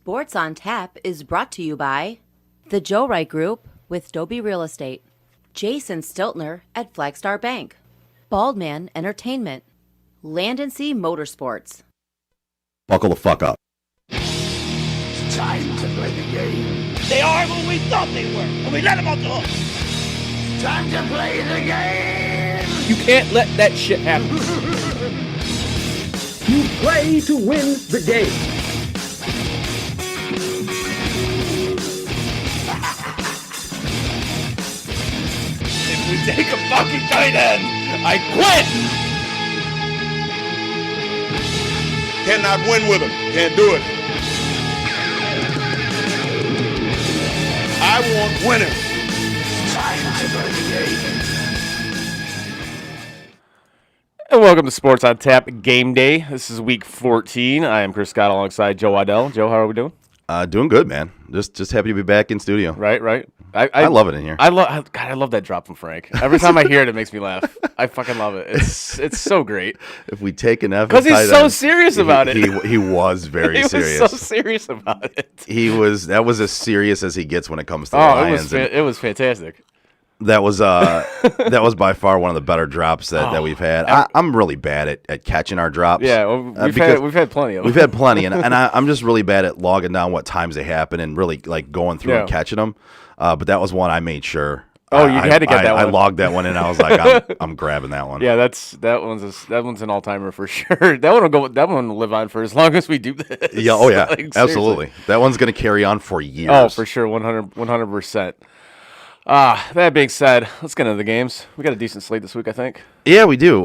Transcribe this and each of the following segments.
Sports on Tap is brought to you by the Joe Wright Group with Dobie Real Estate, Jason Stiltner at Flagstar Bank, Baldman Entertainment, Land & Sea Motorsports. Buckle the fuck up. It's time to play the game. They are who we thought they were, and we let them off the hook. Time to play the game. You can't let that shit happen. You play to win the game. If we take a fucking tight end, I quit! Cannot win with him. Can't do it. I want winners. Time to play the game. And welcome to Sports on Tap Game Day. This is week 14. I am Chris Scott alongside Joe Waddell. Joe, how are we doing? Doing good, man. Just happy to be back in studio. Right. I love it in here. I love that drop from Frank. Every time I hear it, it makes me laugh. I fucking love it. It's so great. If we take an F, because he's so serious about it. He was very serious. He was so serious about it. That was as serious as he gets when it comes to the Lions. It was fantastic. That was by far one of the better drops that we've had. I'm really bad at catching our drops. Yeah, well, we've had plenty of them. We've had plenty, and I'm just really bad at logging down what times they happen and really like going through and catching them. But that was one I made sure. Oh, you had to get that one. I logged that one in. I was like, I'm grabbing that one. Yeah, that one's an all timer for sure. That one will live on for as long as we do this. Yeah, oh yeah, like, absolutely. That one's gonna carry on for years. Oh, for sure, 100%. That being said, let's get into the games. We got a decent slate this week, I think. Yeah, we do.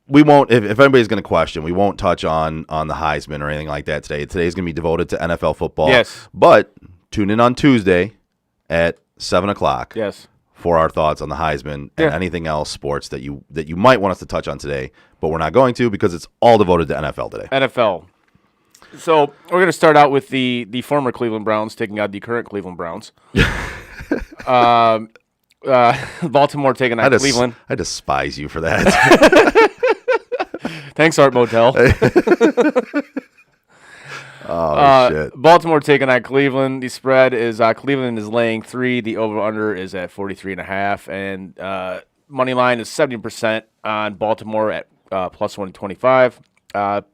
We won't. If anybody's going to question, we won't touch on the Heisman or anything like that today. Today's going to be devoted to NFL football. Yes. But tune in on Tuesday at 7:00. Yes. For our thoughts on the Heisman and anything else sports that you might want us to touch on today, but we're not going to because it's all devoted to NFL today. NFL. So we're going to start out with the former Cleveland Browns taking out the current Cleveland Browns. Baltimore taking out Cleveland. I despise you for that. Thanks, Art Motel. Shit. Baltimore taking out Cleveland. The spread is Cleveland is laying 3. The over/under is at 43.5, and money line is 70% on Baltimore at plus 125.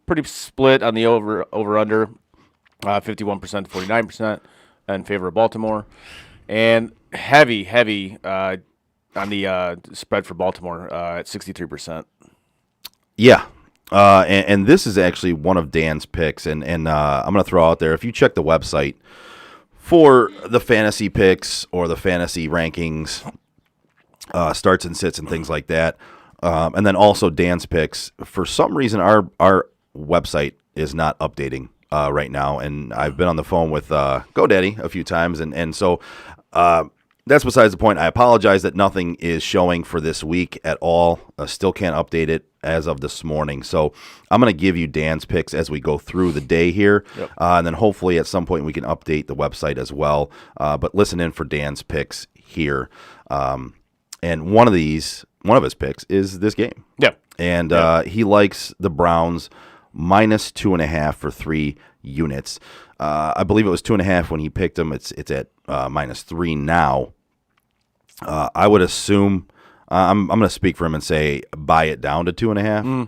Pretty split on the over/under, 51% to 49% in favor of Baltimore, and heavy on the spread for Baltimore at 63%. Yeah. And this is actually one of Dan's picks, and I'm going to throw out there, if you check the website for the fantasy picks or the fantasy rankings, starts and sits and things like that, and then also Dan's picks, for some reason our website is not updating right now, and I've been on the phone with GoDaddy a few times, and so that's besides the point. I apologize that nothing is showing for this week at all. Still can't update it as of this morning. So I'm going to give you Dan's picks as we go through the day here. Yep. And then hopefully at some point we can update the website as well. But listen in for Dan's picks here. And one of his picks is this game. Yeah. And he likes the Browns minus 2.5 for 3 units. I believe it was 2.5 when he picked them. It's at minus 3 now. I would assume I'm going to speak for him and say buy it down to 2.5.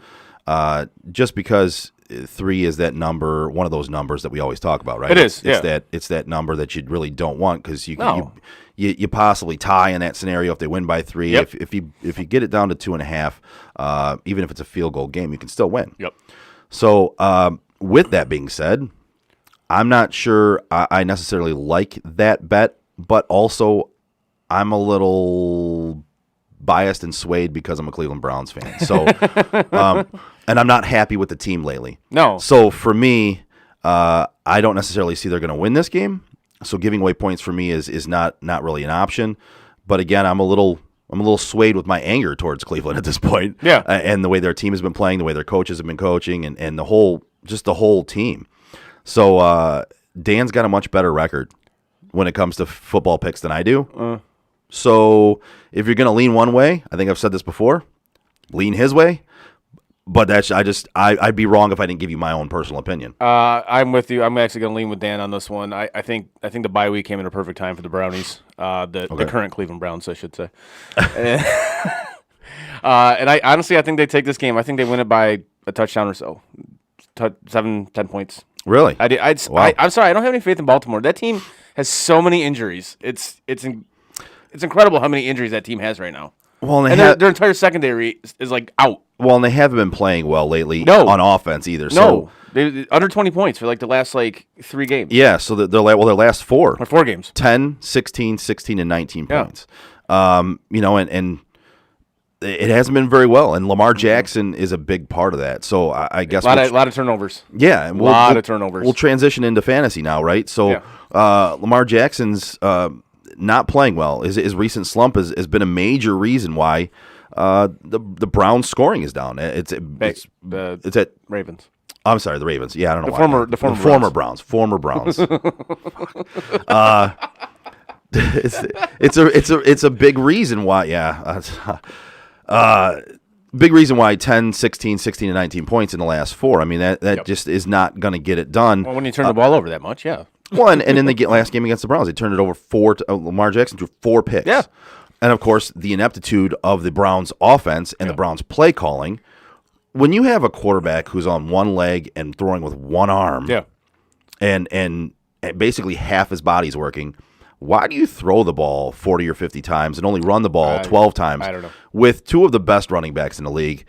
Just because 3 is that number, one of those numbers that we always talk about, right? It is. It's that number that you really don't want because you possibly tie in that scenario if they win by 3. Yep. If you get it down to 2.5, even if it's a field goal game, you can still win. Yep. So with that being said, I'm not sure I necessarily like that bet, but also I'm a little biased and swayed because I'm a Cleveland Browns fan. So, and I'm not happy with the team lately. No. So for me, I don't necessarily see they're going to win this game. So giving away points for me is not really an option. But again, I'm a little swayed with my anger towards Cleveland at this point. Yeah. And the way their team has been playing, the way their coaches have been coaching, and the whole team. So Dan's got a much better record when it comes to football picks than I do. So if you're going to lean one way, I think I've said this before, lean his way. But I'd be wrong if I didn't give you my own personal opinion. I'm with you. I'm actually going to lean with Dan on this one. I think the bye week came at a perfect time for the Brownies, the current Cleveland Browns, I should say. And I honestly, I think they take this game. I think they win it by a touchdown or so, 10 points. Really? Wow. I'm sorry, I don't have any faith in Baltimore. That team has so many injuries. It's incredible how many injuries that team has right now. Well, and their entire secondary is like out. Well, and they haven't been playing well lately on offense either. No, they under 20 points for like the last 3 games. Yeah, so their last 4. Or 4 games. 10, 16, 16, and 19 points. And it hasn't been very well, and Lamar Jackson is a big part of that. So I guess a lot of turnovers. Yeah, and a lot of turnovers. We'll transition into fantasy now, right? So Lamar Jackson's not playing well. His recent slump has been a major reason why the Browns' scoring is down. It's at Ravens. I'm sorry, the Ravens. Yeah, I don't know the former Browns. Former Browns. It's a big reason why. Big reason why 10, 16, 16, and 19 points in the last 4. I mean, that just is not going to get it done. Well, when you turn the ball over that much, yeah. One, and in the last game against the Browns, they turned it over 4 to Lamar Jackson threw 4 picks. Yeah. And, of course, the ineptitude of the Browns' offense and the Browns' play calling. When you have a quarterback who's on one leg and throwing with one arm and basically half his body's working, why do you throw the ball 40 or 50 times and only run the ball 12 times I don't know. with 2 of the best running backs in the league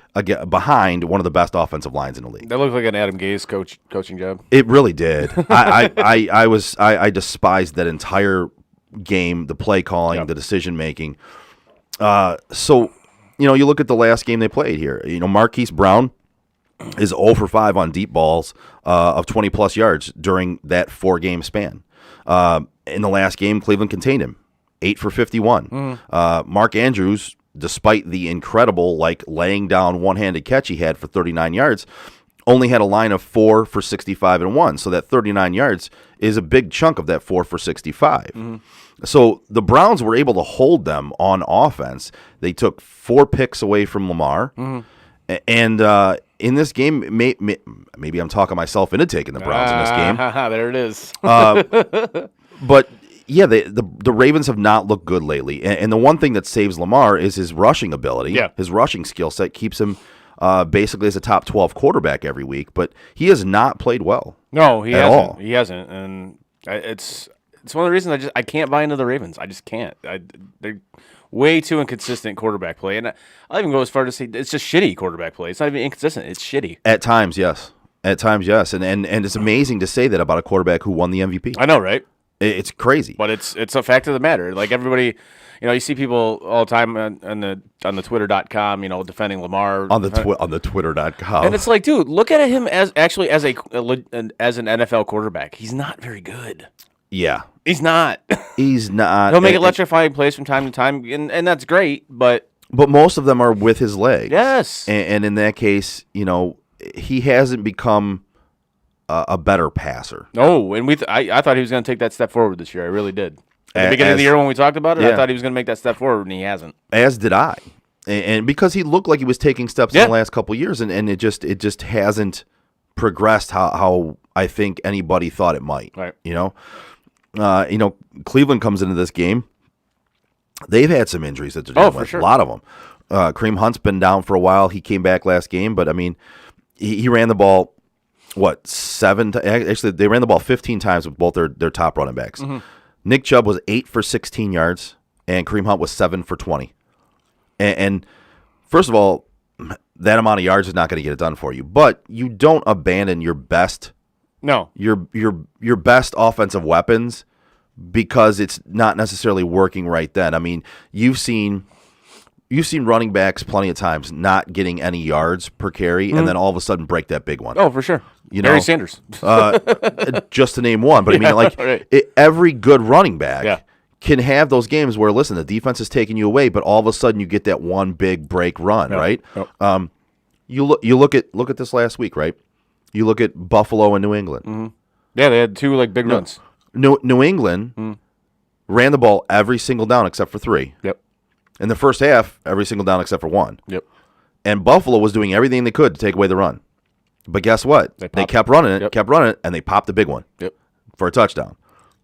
behind one of the best offensive lines in the league? That looked like an Adam Gase coaching job. It really did. I despised that entire game, the play calling, the decision making. So, you look at the last game they played here. Marquise Brown is 0 for 5 on deep balls of 20-plus yards during that 4-game span. In the last game, Cleveland contained him, 8 for 51. Mark Andrews, despite the incredible laying down one-handed catch he had for 39 yards, only had a line of 4 for 65 and 1. So that 39 yards is a big chunk of that 4 for 65. So the Browns were able to hold them on offense. They took 4 picks away from Lamar. And in this game, maybe I'm talking myself into taking the Browns in this game. There it is. But yeah, the Ravens have not looked good lately. And the one thing that saves Lamar is his rushing ability. Yeah. His rushing skill set keeps him basically as a top 12 quarterback every week. But he has not played well. No, he at hasn't. all. He hasn't, and it's one of the reasons I can't buy into the Ravens. I just can't. They're way too inconsistent quarterback play, and I'll even go as far to say it's just shitty quarterback play. It's not even inconsistent; it's shitty. At times, yes. And it's amazing to say that about a quarterback who won the MVP. I know, right? It's crazy, but it's a fact of the matter. Like everybody, you see people all the time on the Twitter.com, defending Lamar on the Twitter.com, and it's like, dude, look at him as an NFL quarterback. He's not very good. Yeah, he's not. He's not. He'll make electrifying plays from time to time, and that's great. But most of them are with his legs. Yes, and in that case, he hasn't become a better passer. No, and I thought he was going to take that step forward this year. I really did. At the beginning of the year when we talked about it, I thought he was going to make that step forward, and he hasn't. As did I. And because he looked like he was taking steps in the last couple of years, and it just hasn't progressed how I think anybody thought it might. Right. Cleveland comes into this game. They've had some injuries that they're dealing with. Sure. A lot of them. Kareem Hunt's been down for a while. He came back last game, but I mean, he ran the ball. Actually, they ran the ball 15 times with both their top running backs. Mm-hmm. Nick Chubb was 8 for 16 yards, and Kareem Hunt was 7 for 20. And first of all, that amount of yards is not going to get it done for you. But you don't abandon your best, your best offensive weapons because it's not necessarily working right then. I mean, you've seen running backs plenty of times not getting any yards per carry, and then all of a sudden break that big one. Oh, for sure. Barry Sanders. Just to name one. But I mean, right. Every good running back can have those games where, listen, the defense is taking you away, but all of a sudden you get that one big break run, right? Yep. You look at this last week, right? You look at Buffalo and New England. Mm-hmm. Yeah, they had 2 big runs. New England ran the ball every single down except for 3. Yep. In the first half, every single down except for 1. Yep. And Buffalo was doing everything they could to take away the run. But guess what? They kept running it, and they popped the big one for a touchdown.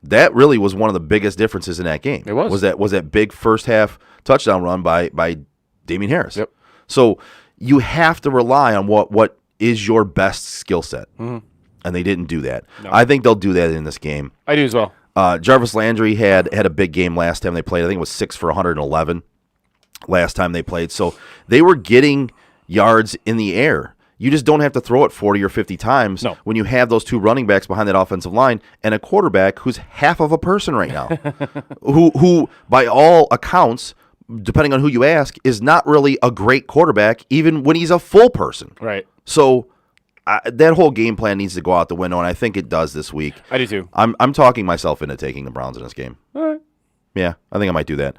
That really was one of the biggest differences in that game. It was that big first half touchdown run by Damian Harris. Yep. So you have to rely on what is your best skill set, and they didn't do that. No. I think they'll do that in this game. I do as well. Jarvis Landry had a big game last time they played. I think it was 6 for 111 last time they played. So they were getting yards in the air. You just don't have to throw it 40 or 50 times when you have those two running backs behind that offensive line and a quarterback who's half of a person right now, who by all accounts, depending on who you ask, is not really a great quarterback even when he's a full person. Right. So that whole game plan needs to go out the window, and I think it does this week. I do too. I'm talking myself into taking the Browns in this game. All right. Yeah, I think I might do that.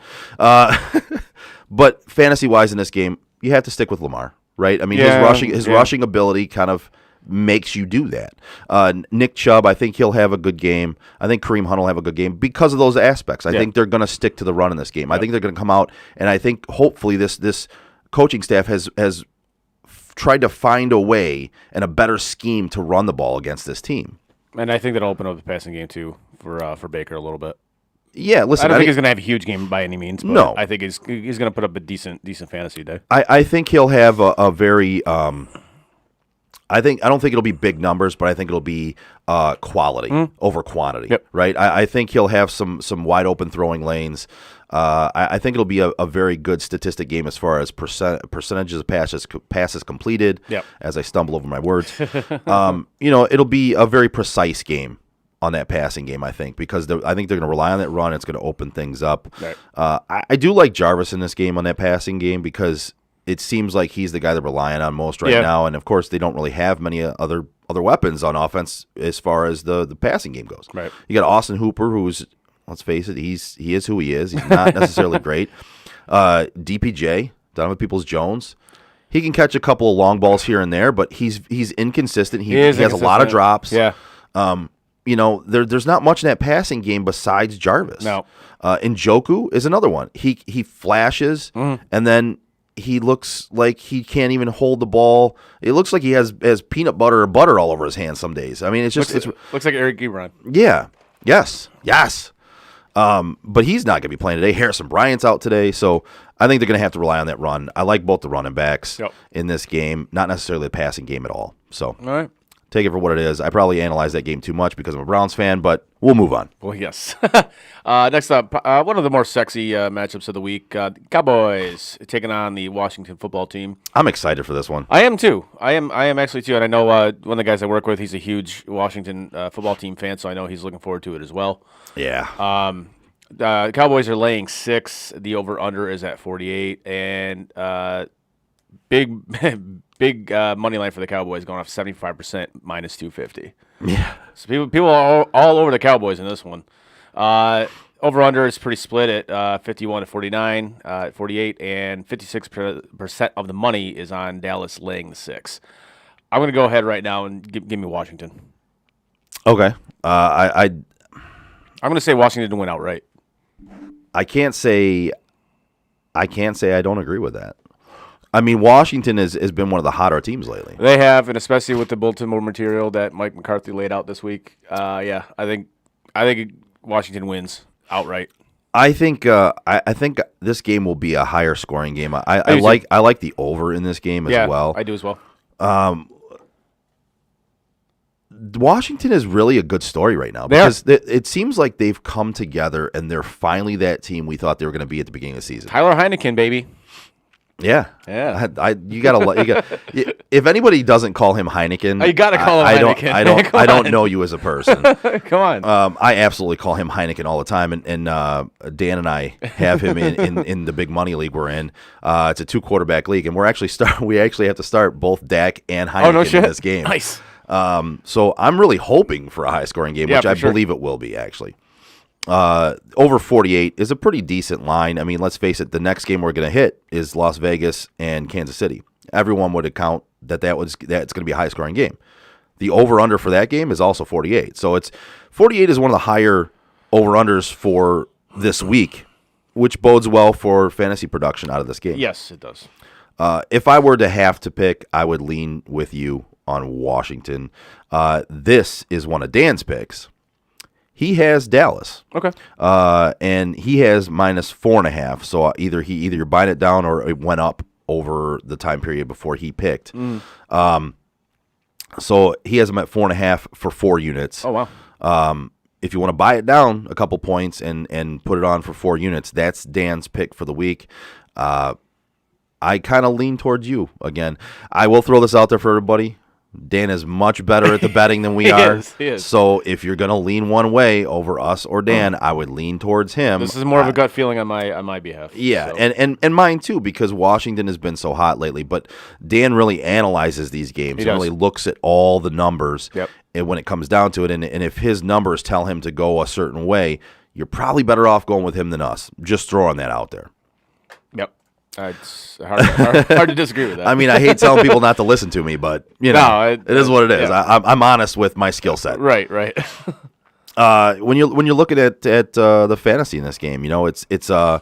But fantasy-wise in this game, you have to stick with Lamar. Right, I mean, his rushing ability kind of makes you do that. Nick Chubb, I think he'll have a good game. I think Kareem Hunt will have a good game because of those aspects. I think they're going to stick to the run in this game. I think they're going to come out, and I think hopefully this coaching staff has tried to find a way and a better scheme to run the ball against this team. And I think that'll open up the passing game too for Baker a little bit. Yeah, listen. I don't think he's going to have a huge game by any means. But no, I think he's going to put up a decent fantasy day. I think he'll have a very. I don't think it'll be big numbers, but I think it'll be quality over quantity. Yep. Right. I think he'll have some wide open throwing lanes. I think it'll be a very good statistic game as far as percentages of passes completed. Yep. As I stumble over my words, it'll be a very precise game on that passing game, I think, because I think they're going to rely on that run. It's going to open things up. Right. I do like Jarvis in this game on that passing game because it seems like he's the guy they're relying on most right now, and of course they don't really have many other other weapons on offense as far as the passing game goes. Right. You got Austin Hooper, who's, let's face it, he is who he is. He's not necessarily great. DPJ, Donovan Peoples-Jones, he can catch a couple of long balls here and there, but he's inconsistent. He has a lot of drops. Yeah. There's not much in that passing game besides Jarvis. No. Njoku is another one. He flashes, and then he looks like he can't even hold the ball. It looks like he has peanut butter or butter all over his hands some days. I mean, it's just looks like Eric Ebron. Yeah. Yes. But he's not going to be playing today. Harrison Bryant's out today, so I think they're going to have to rely on that run. I like both the running backs in this game, not necessarily the passing game at all. So, all right. Take it for what it is. I probably analyzed that game too much because I'm a Browns fan, but we'll move on. Well, yes. Next up, one of the more sexy matchups of the week, Cowboys taking on the Washington football team. I'm excited for this one. I am too. I am actually too, and I know one of the guys I work with, he's a huge Washington football team fan, so I know he's looking forward to it as well. Yeah. The Cowboys are laying 6. The over/under is at 48, and big money line for the Cowboys, going off 75% minus 250. Yeah. So people are all over the Cowboys in this one. Over/under is pretty split at 51 to 49, 48, and 56% of the money is on Dallas laying the 6. I'm going to go ahead right now and give me Washington. Okay. I'm going to say Washington to win outright. I can't say I don't agree with that. I mean, Washington has been one of the hotter teams lately. They have, and especially with the Baltimore material that Mike McCarthy laid out this week. I think Washington wins outright. I think this game will be a higher scoring game. I like the over in this game as well. I do as well. Washington is really a good story right now because it seems like they've come together and they're finally that team we thought they were going to be at the beginning of the season. Tyler Heineken, baby. Yeah. You gotta. If anybody doesn't call him Heineken, you gotta call him Heineken. I don't know you as a person. Come on. I absolutely call him Heineken all the time, and Dan and I have him in the big money league we're in. It's a 2-quarterback league, and we actually have to start both Dak and Heineken in this game. Nice. So I'm really hoping for a high scoring game, which I believe it will be actually. Over 48 is a pretty decent line. I mean, let's face it, the next game we're going to hit is Las Vegas and Kansas City. Everyone would account that's going to be a high-scoring game. The over-under for that game is also 48. So 48 is one of the higher over-unders for this week, which bodes well for fantasy production out of this game. Yes, it does. If I were to have to pick, I would lean with you on Washington. This is one of Dan's picks. He has Dallas. Okay. And he has minus 4.5. So either you're buying it down or it went up over the time period before he picked. So he has them at 4.5 for 4 units. Oh, wow. If you want to buy it down a couple points and put it on for 4 units, that's Dan's pick for the week. I kind of lean towards you again. I will throw this out there for everybody. Dan is much better at the betting than we are. He is. So if you're going to lean one way over us or Dan, I would lean towards him. This is more of a gut feeling on my behalf. Yeah, so. and mine too, because Washington has been so hot lately. But Dan really analyzes these games and really looks at all the numbers. Yep. And when it comes down to it, and if his numbers tell him to go a certain way, you're probably better off going with him than us. Just throwing that out there. Yep. It's hard to disagree with that. I mean, I hate telling people not to listen to me, but it is what it is. Yeah. I'm honest with my skill set. Right. When you're looking at the fantasy in this game, it's the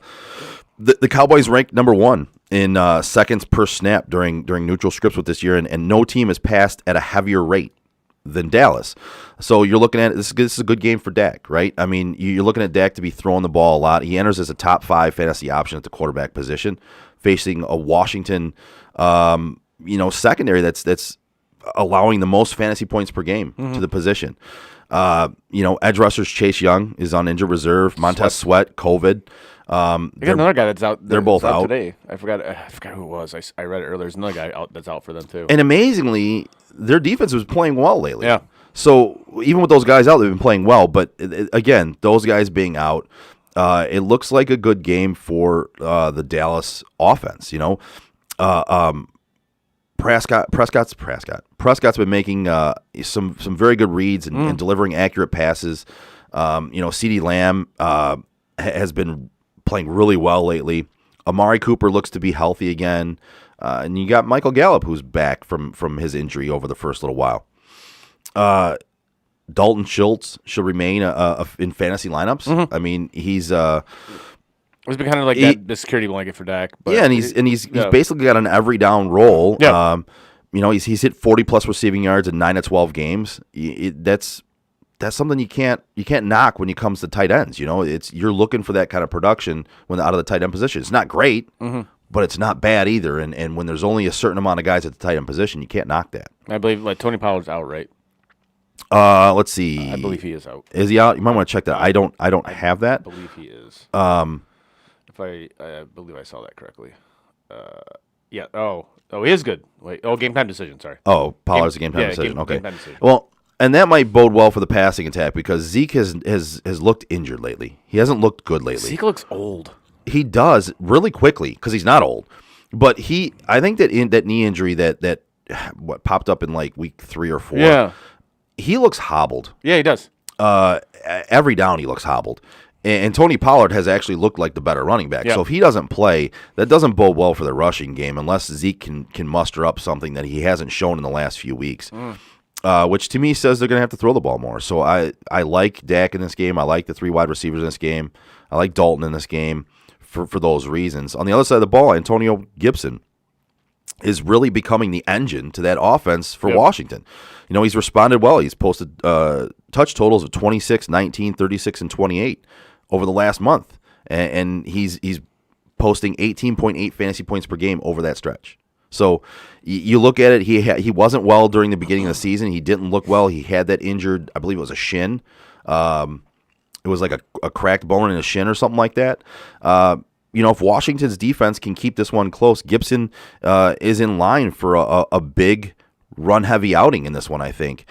Cowboys ranked number 1 in seconds per snap during neutral scripts with this year, and no team has passed at a heavier rate than Dallas. So you're looking at this is a good game for Dak, right? I mean, you're looking at Dak to be throwing the ball a lot. He enters as a top 5 fantasy option at the quarterback position, facing a Washington, secondary that's allowing the most fantasy points per game to the position. Edge rushers Chase Young is on injured reserve. Montez Sweat, COVID. I got another guy that's out. They're both out today. I forgot who it was. I read it earlier. There's another guy out that's out for them too. And amazingly, their defense was playing well lately. Yeah. So even with those guys out, they've been playing well. But again, those guys being out, it looks like a good game for the Dallas offense. Prescott's been making some very good reads and delivering accurate passes. CeeDee Lamb has been playing really well lately. Amari Cooper looks to be healthy again. And you got Michael Gallup, who's back from his injury over the first little while. Dalton Schultz should remain in fantasy lineups. I mean, he's been kind of like the security blanket for Dak. But and he's basically got an every down role. Yeah. He's hit 40+ receiving yards in 9 of 12 games. That's something you can't knock when it comes to tight ends. You're looking for that kind of production when out of the tight end position. It's not great, but it's not bad either. And when there's only a certain amount of guys at the tight end position, you can't knock that. I believe Tony Pollard's out, right? Let's see. I believe he is out. Is he out? You might want to check that. I don't have that. I believe he is. If I believe I saw that correctly. Yeah. Oh, he is good. Wait. Oh, game time decision. Sorry. Oh, Pollard's a game time decision. Okay. Game time decision. Well, and that might bode well for the passing attack because Zeke has looked injured lately. He hasn't looked good lately. Zeke looks old. He does really quickly because he's not old, but I think that in that knee injury that what popped up in like week 3 or 4. Yeah. He looks hobbled. Yeah, he does. Every down he looks hobbled. And Tony Pollard has actually looked like the better running back. Yep. So if he doesn't play, that doesn't bode well for the rushing game unless Zeke can muster up something that he hasn't shown in the last few weeks, which to me says they're going to have to throw the ball more. So I like Dak in this game. I like the 3 wide receivers in this game. I like Dalton in this game for those reasons. On the other south of the ball, Antonio Gibson is really becoming the engine to that offense for Washington. He's responded well. He's posted touch totals of 26, 19, 36, and 28 over the last month. And he's posting 18.8 fantasy points per game over that stretch. So you look at it, he wasn't well during the beginning of the season. He didn't look well. He had that injured, I believe it was a shin. It was like a cracked bone in a shin or something like that. If Washington's defense can keep this one close, Gibson is in line for a big run-heavy outing in this one, I think.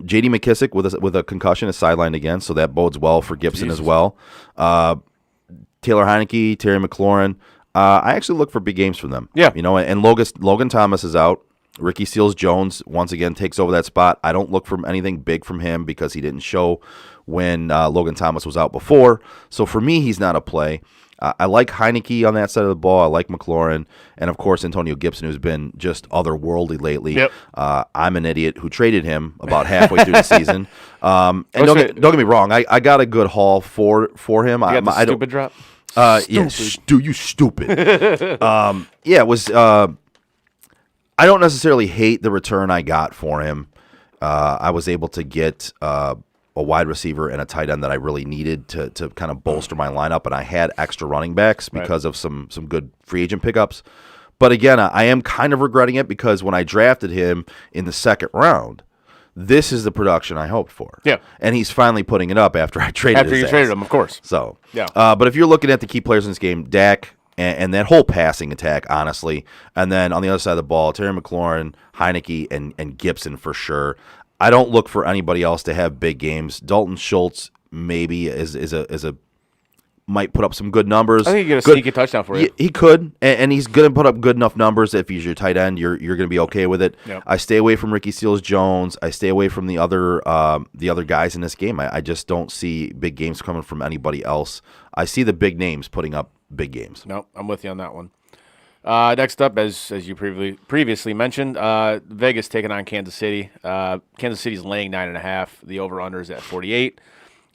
J.D. McKissick with a concussion is sidelined again, so that bodes well for Gibson as well. Taylor Heineke, Terry McLaurin. I actually look for big games from them. Yeah. And Logan Thomas is out. Ricky Seals-Jones once again takes over that spot. I don't look for anything big from him because he didn't show when Logan Thomas was out before. So for me, he's not a play. I like Heineke on that side of the ball. I like McLaurin. And, of course, Antonio Gibson, who's been just otherworldly lately. Yep. I'm an idiot who traded him about halfway through the season. And don't get me wrong. I got a good haul for him. You got the stupid drop? Yeah, you stupid. Yeah, it was. I don't necessarily hate the return I got for him. I was able to get a wide receiver and a tight end that I really needed to kind of bolster my lineup, and I had extra running backs because of some good free agent pickups. But again, I am kind of regretting it because when I drafted him in the second round, this is the production I hoped for. Yeah. And he's finally putting it up after I traded After you traded him, of course. So, yeah. But if you're looking at the key players in this game, Dak and that whole passing attack, honestly, and then on the other side of the ball, Terry McLaurin, Heineke, and Gibson for sure. I don't look for anybody else to have big games. Dalton Schultz maybe is a might put up some good numbers. I think he get a sneaky touchdown for you. He could, and he's going to put up good enough numbers. If he's your tight end, you're going to be okay with it. Yep. I stay away from Ricky Seals-Jones. I stay away from the other guys in this game. I just don't see big games coming from anybody else. I see the big names putting up big games. No, I'm with you on that one. Next up, as you previously mentioned, Vegas taking on Kansas City. Kansas City's laying 9.5. The over/under is at 48.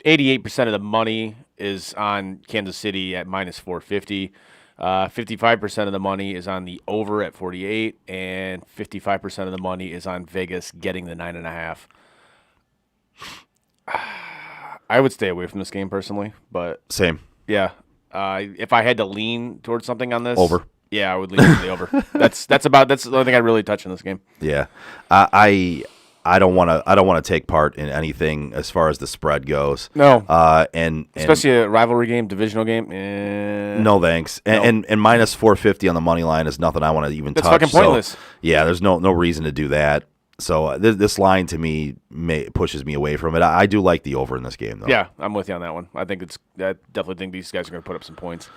88% of the money is on Kansas City at minus 450. 55% of the money is on the over at 48, and 55% of the money is on Vegas getting the 9.5. I would stay away from this game personally, but Same. yeah, if I had to lean towards something on this, Over. Yeah, I would lean to the over. That's the only thing I really touch in this game. Yeah, I don't want to take part in anything as far as the spread goes. No, and especially a rivalry game, divisional game. No thanks. And minus 450 on the money line is nothing I want to even touch. That's fucking pointless. So, yeah, there's no reason to do that. So this line to me pushes me away from it. I do like the over in this game though. Yeah, I'm with you on that one. I definitely think these guys are going to put up some points.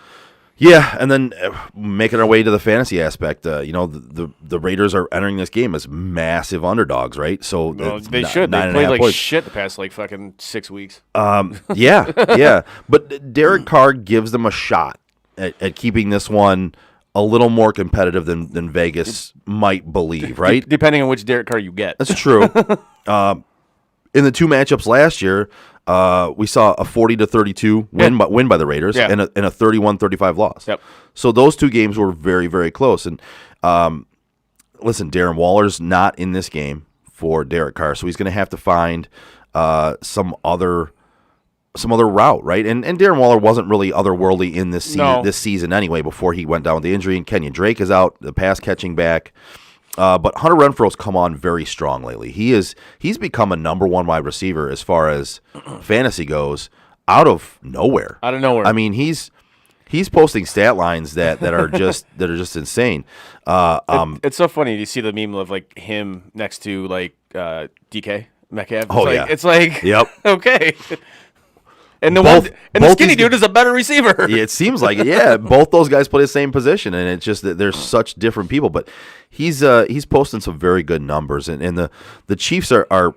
Yeah, and then making our way to the fantasy aspect, the Raiders are entering this game as massive underdogs, right? So they should. They played like shit the past like fucking 6 weeks. Yeah. But Derek Carr gives them a shot at keeping this one a little more competitive than Vegas might believe, right? Depending on which Derek Carr you get. That's true. In the two matchups last year, we saw a 40-32 win by the Raiders and a 31-35 loss. Yep. So those two games were very, very close. And listen, Darren Waller's not in this game for Derek Carr, so he's going to have to find some other route, right? And Darren Waller wasn't really otherworldly in this season anyway before he went down with the injury. And Kenyon Drake is out, the pass catching back. But Hunter Renfro's come on very strong lately. He's become a number one wide receiver as far as fantasy goes out of nowhere. Out of nowhere. I mean, he's posting stat lines that are just insane. It's so funny. You see the meme of like him next to like DK Metcalf. It's like yep. Okay. And the skinny dude is a better receiver. Yeah, it seems like it. Yeah, both those guys play the same position, and it's just that they're such different people. But he's posting some very good numbers, and the Chiefs are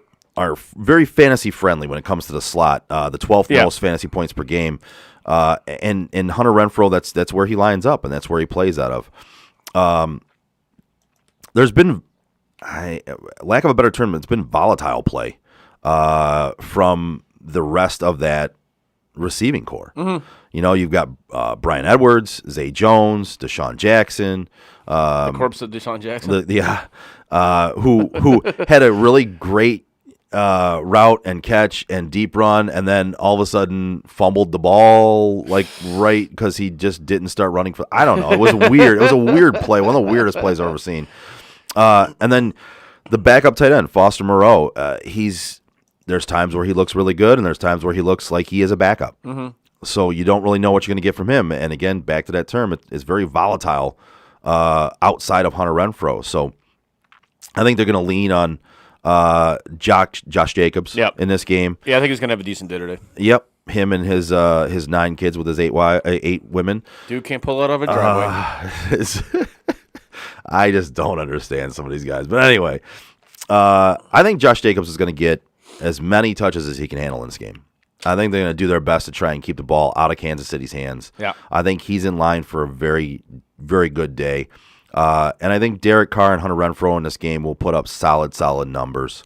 very fantasy friendly when it comes to the slot. The 12th most fantasy points per game, and Hunter Renfrow that's where he lines up, and that's where he plays out of. There's been, lack of a better term, it's been volatile play from the rest of that receiving core. Mm-hmm. You know, you've got Brian Edwards, Zay Jones, Deshaun Jackson, the corpse of Deshaun Jackson, who had a really great route and catch and deep run, and then all of a sudden fumbled the ball right because he just didn't start running for. I don't know. It was weird. It was a weird play. One of the weirdest plays I've ever seen. And then the backup tight end, Foster Moreau. There's times where he looks really good, and there's times where he looks like he is a backup. Mm-hmm. So you don't really know what you're going to get from him. And again, back to that term, it's very volatile outside of Hunter Renfrow. So I think they're going to lean on Josh Jacobs in this game. Yeah, I think he's going to have a decent day today. Yep, him and his 9 kids with his 8 women. Dude can't pull out of a driveway. I just don't understand some of these guys. But anyway, I think Josh Jacobs is going to get as many touches as he can handle in this game. I think they're going to do their best to try and keep the ball out of Kansas City's hands. Yeah. I think he's in line for a very, very good day. And I think Derek Carr and Hunter Renfrow in this game will put up solid numbers.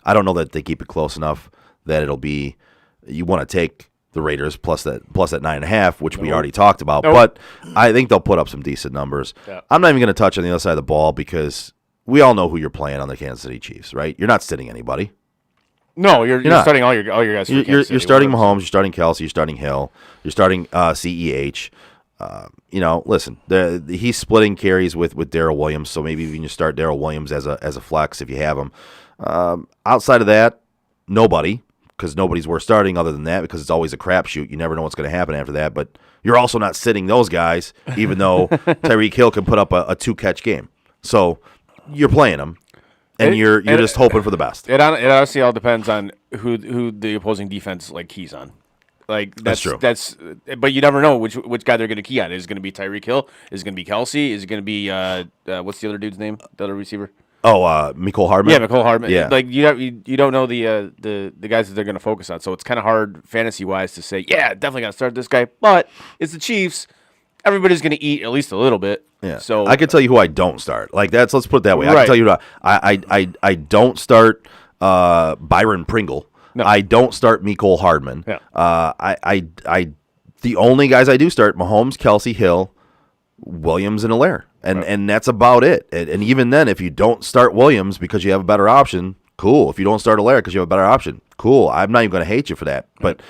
I don't know that they keep it close enough that it'll be – you want to take the Raiders plus that 9.5, which we already talked about. But I think they'll put up some decent numbers. Yeah. I'm not even going to touch on the other side of the ball because we all know who you're playing on the Kansas City Chiefs, right? You're not sitting anybody. No, you're starting all your guys. You're starting Mahomes. You're starting Kelsey. You're starting Hill. You're starting CEH. Listen, he's splitting carries with Darrell Williams, so maybe you can just start Darrell Williams as a flex if you have him. Outside of that, nobody, because nobody's worth starting other than that, because it's always a crapshoot. You never know what's going to happen after that. But you're also not sitting those guys, even though Tyreek Hill can put up a 2-catch game. So you're playing them, and you're just hoping for the best. It honestly all depends on who the opposing defense keys on. That's true. But you never know which guy they're going to key on. Is it going to be Tyreek Hill? Is it going to be Kelsey? Is it going to be what's the other dude's name? The other receiver? Oh, Mecole Hardman. Yeah, Mecole Hardman. Yeah. You don't know the guys that they're going to focus on. So it's kind of hard fantasy wise to say, yeah, definitely got to start this guy. But it's the Chiefs. Everybody's going to eat at least a little bit. Yeah. So I can tell you who I don't start. Let's put it that way. Right. I can tell you I don't start Byron Pringle. No. I don't start Mecole Hardman. Yeah. The only guys I do start: Mahomes, Kelsey, Hill, Williams, and Allaire, and that's about it. And even then, if you don't start Williams because you have a better option, cool. If you don't start Allaire because you have a better option, cool. I'm not even going to hate you for that. But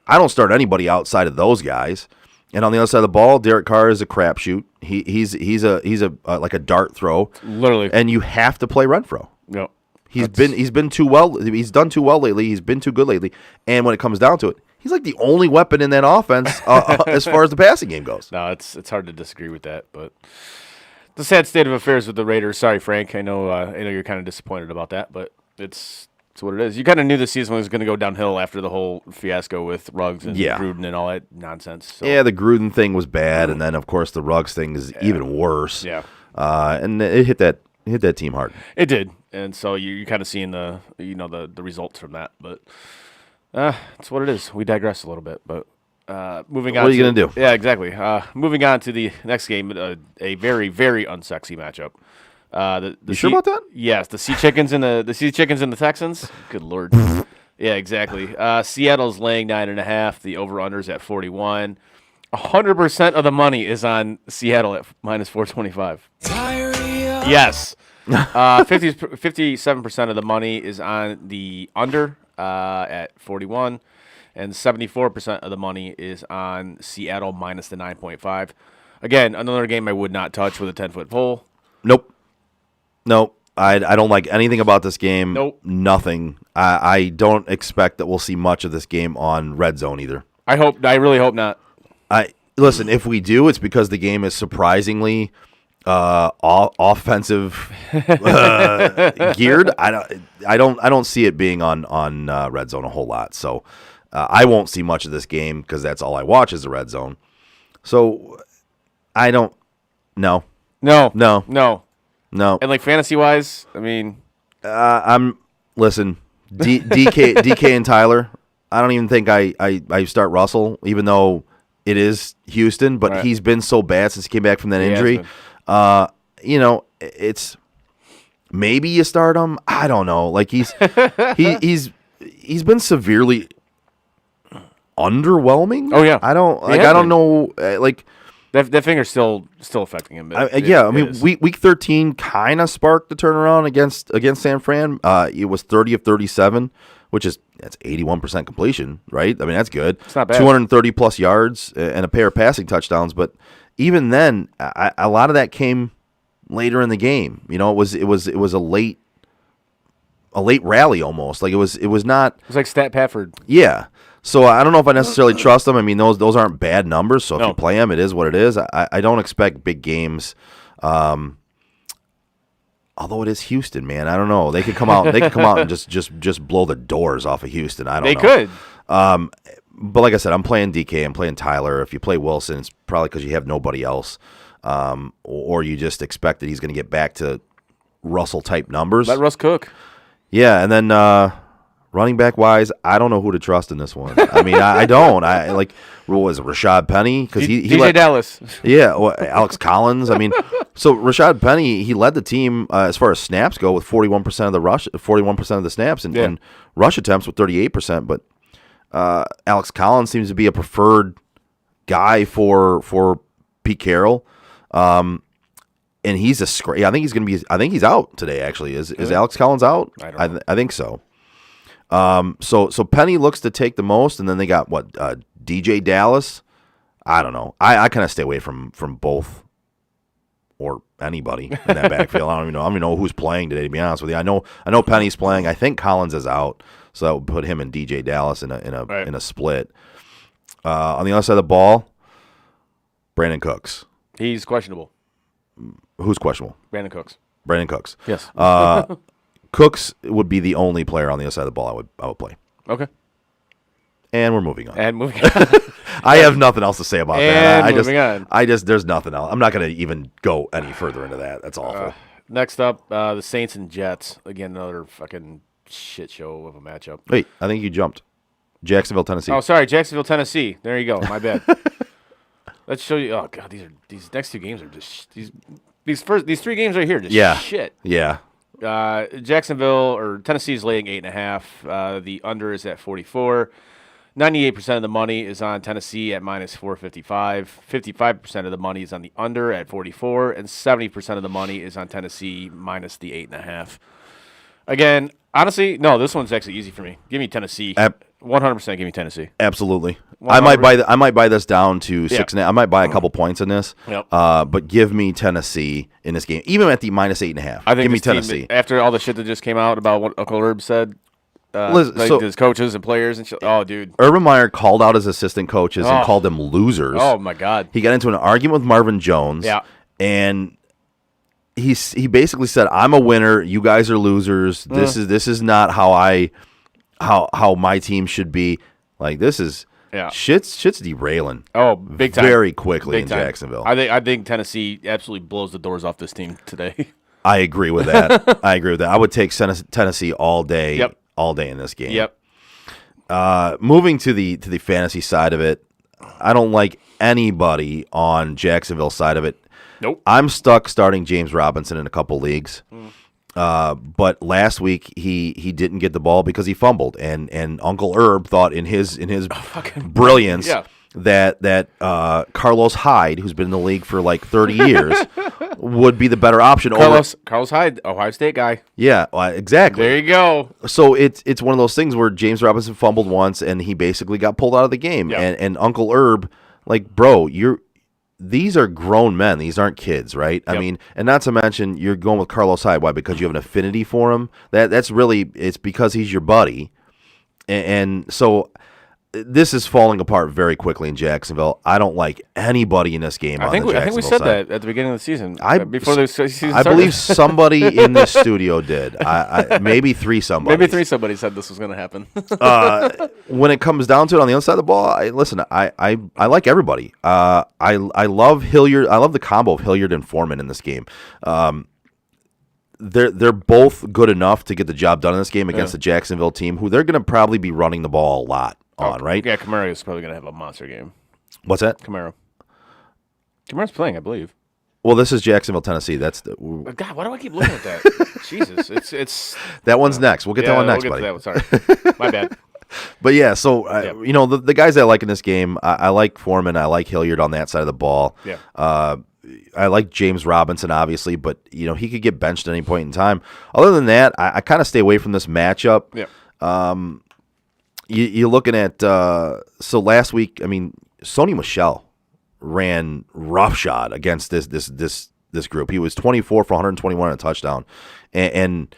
I don't start anybody outside of those guys. And on the other side of the ball, Derek Carr is a crapshoot. He's a like a dart throw, literally. And you have to play Renfrow. Yep. He's done too well lately. He's been too good lately. And when it comes down to it, he's like the only weapon in that offense as far as the passing game goes. No, it's hard to disagree with that, but the sad state of affairs with the Raiders. Sorry, Frank. I know you're kind of disappointed about that, but it's what it is. You kind of knew the season was going to go downhill after the whole fiasco with Ruggs and Gruden and all that nonsense. So. Yeah, the Gruden thing was bad, and then of course the Ruggs thing is even worse. Yeah, and it hit that team hard. It did, and so you're kind of seeing the results from that. But it's what it is. We digress a little bit, but moving on. What are you going to do? Yeah, exactly. Moving on to the next game, a very, very unsexy matchup. You sure about that? Yes, the Sea Chickens and the Texans. Good Lord. Yeah, exactly. Seattle's laying 9.5. The over/under's at 41. 100% of the money is on Seattle at minus 425. Yes. 57% of the money is on the under at 41, and 74% of the money is on Seattle minus the 9.5. Again, another game I would not touch with a 10-foot pole. Nope. I don't like anything about this game. Nope. Nothing. I don't expect that we'll see much of this game on Red Zone either. I really hope not. Listen, if we do, it's because the game is surprisingly offensive geared. I don't see it being on Red Zone a whole lot. So I won't see much of this game because that's all I watch is the Red Zone. So I don't. No. And like fantasy wise, I mean, listen. DK and Tyler. I don't even think I start Russell, even though it is Houston, but He's been so bad since he came back from that injury. It's maybe you start him. I don't know. Like he's been severely underwhelming. Oh yeah, I don't know. Like that finger's still affecting him. Week 13 kind of sparked the turnaround against San Fran. It was 30 of 37. That's 81% completion, right? I mean, that's good. It's not bad. 230 plus yards and a pair of passing touchdowns. But even then, a lot of that came later in the game. It was a late rally almost. Like it was not. It was like Stat Pafford. Yeah. So I don't know if I necessarily trust them. I mean, those aren't bad numbers. So if you play them, it is what it is. I don't expect big games. Although it is Houston, man, I don't know. They could come out. And just blow the doors off of Houston. I don't know. They could. But like I said, I'm playing DK. I'm playing Tyler. If you play Wilson, it's probably because you have nobody else, or you just expect that he's going to get back to Russell type numbers. Let Russ cook. Yeah, and then running back wise, I don't know who to trust in this one. I mean, I don't. What was it, Rashad Penny? Because he DJ Dallas. Yeah, Alex Collins. I mean, so Rashad Penny, he led the team as far as snaps go with 41% of the snaps, and rush attempts with 38%. But Alex Collins seems to be a preferred guy for Pete Carroll. And he's I think he's going to be. I think he's out today. Actually, is Alex Collins out? I don't know. I think so. So Penny looks to take the most, and then they got what DJ Dallas. I don't know. I kind of stay away from both or anybody in that backfield. I don't even know who's playing today. To be honest with you, I know Penny's playing. I think Collins is out, so that would put him and DJ Dallas in a split. On the other side of the ball, Brandon Cooks. He's questionable. Who's questionable? Brandon Cooks. Yes. Cooks would be the only player on the other side of the ball I would play. Okay. And we're moving on. on. I have nothing else to say about that. Moving on. There's nothing else. I'm not going to even go any further into that. That's awful. Next up, the Saints and Jets. Again, another fucking shit show of a matchup. Wait, I think you jumped. Jacksonville, Tennessee. Oh, sorry, Jacksonville, Tennessee. There you go. My bad. Let's show you. Oh god, these next two games are just these 3 games right here. Just shit. Yeah. Jacksonville or Tennessee is laying 8.5. The under is at 44. 98% of the money is on Tennessee at minus 455. 55% of the money is on the under at 44, and 70% of the money is on Tennessee minus the 8.5. Again, honestly, no, this one's actually easy for me. Give me Tennessee. 100% give me Tennessee. Absolutely. 100%. I might buy this down to 6.5. I might buy a couple points in this. Yep. But give me Tennessee in this game, even at the minus 8.5. I think give me this team, Tennessee. after all the shit that just came out about what Uncle Herb said, his coaches and players and shit. Oh, dude. Urban Meyer called out his assistant coaches and called them losers. Oh my god. He got into an argument with Marvin Jones. Yeah. And he basically said, "I'm a winner. You guys are losers. This is not how my team should be." Like, this is shit's derailing. Oh, big time. Very quickly big in time. Jacksonville. I think Tennessee absolutely blows the doors off this team today. I agree with that. I would take Tennessee all day. Yep. All day in this game. Yep. Moving to the fantasy side of it, I don't like anybody on Jacksonville's side of it. Nope. I'm stuck starting James Robinson in a couple leagues. But last week he didn't get the ball because he fumbled, and Uncle Herb thought in his brilliance that Carlos Hyde, who's been in the league for like 30 years, would be the better option. Carlos Hyde, Ohio State guy. Yeah, exactly. There you go. So it's one of those things where James Robinson fumbled once, and he basically got pulled out of the game. Yeah. And Uncle Herb, like, bro, these are grown men. These aren't kids, right? Yep. I mean, and not to mention, you're going with Carlos Hyde. Why? Because you have an affinity for him. That's really, it's because he's your buddy. And so this is falling apart very quickly in Jacksonville. I don't like anybody in this game. I think we said that at the beginning of the season. Before the season I started. believe somebody in the studio did. Maybe three somebody. Maybe three somebody said this was going to happen. When it comes down to it, on the other side of the ball, I like everybody. I love Hilliard. I love the combo of Hilliard and Foreman in this game. They're both good enough to get the job done in this game against the Jacksonville team, who they're going to probably be running the ball a lot on, right? Yeah, Kamara is probably going to have a monster game. What's that? Kamara's playing, I believe. Well, this is Jacksonville, Tennessee. That's the God. Why do I keep looking at that? Jesus, it's that one's next. We'll get that one next, we'll buddy. Get to that one. Sorry, my bad. But yeah, so the guys I like in this game, I like Foreman, I like Hilliard on that side of the ball. Yeah. I like James Robinson, obviously, but he could get benched at any point in time. Other than that, I kind of stay away from this matchup. Yeah. You're looking at so last week. I mean, Sony Michel ran roughshod against this group. He was 24 for 121 and a touchdown, and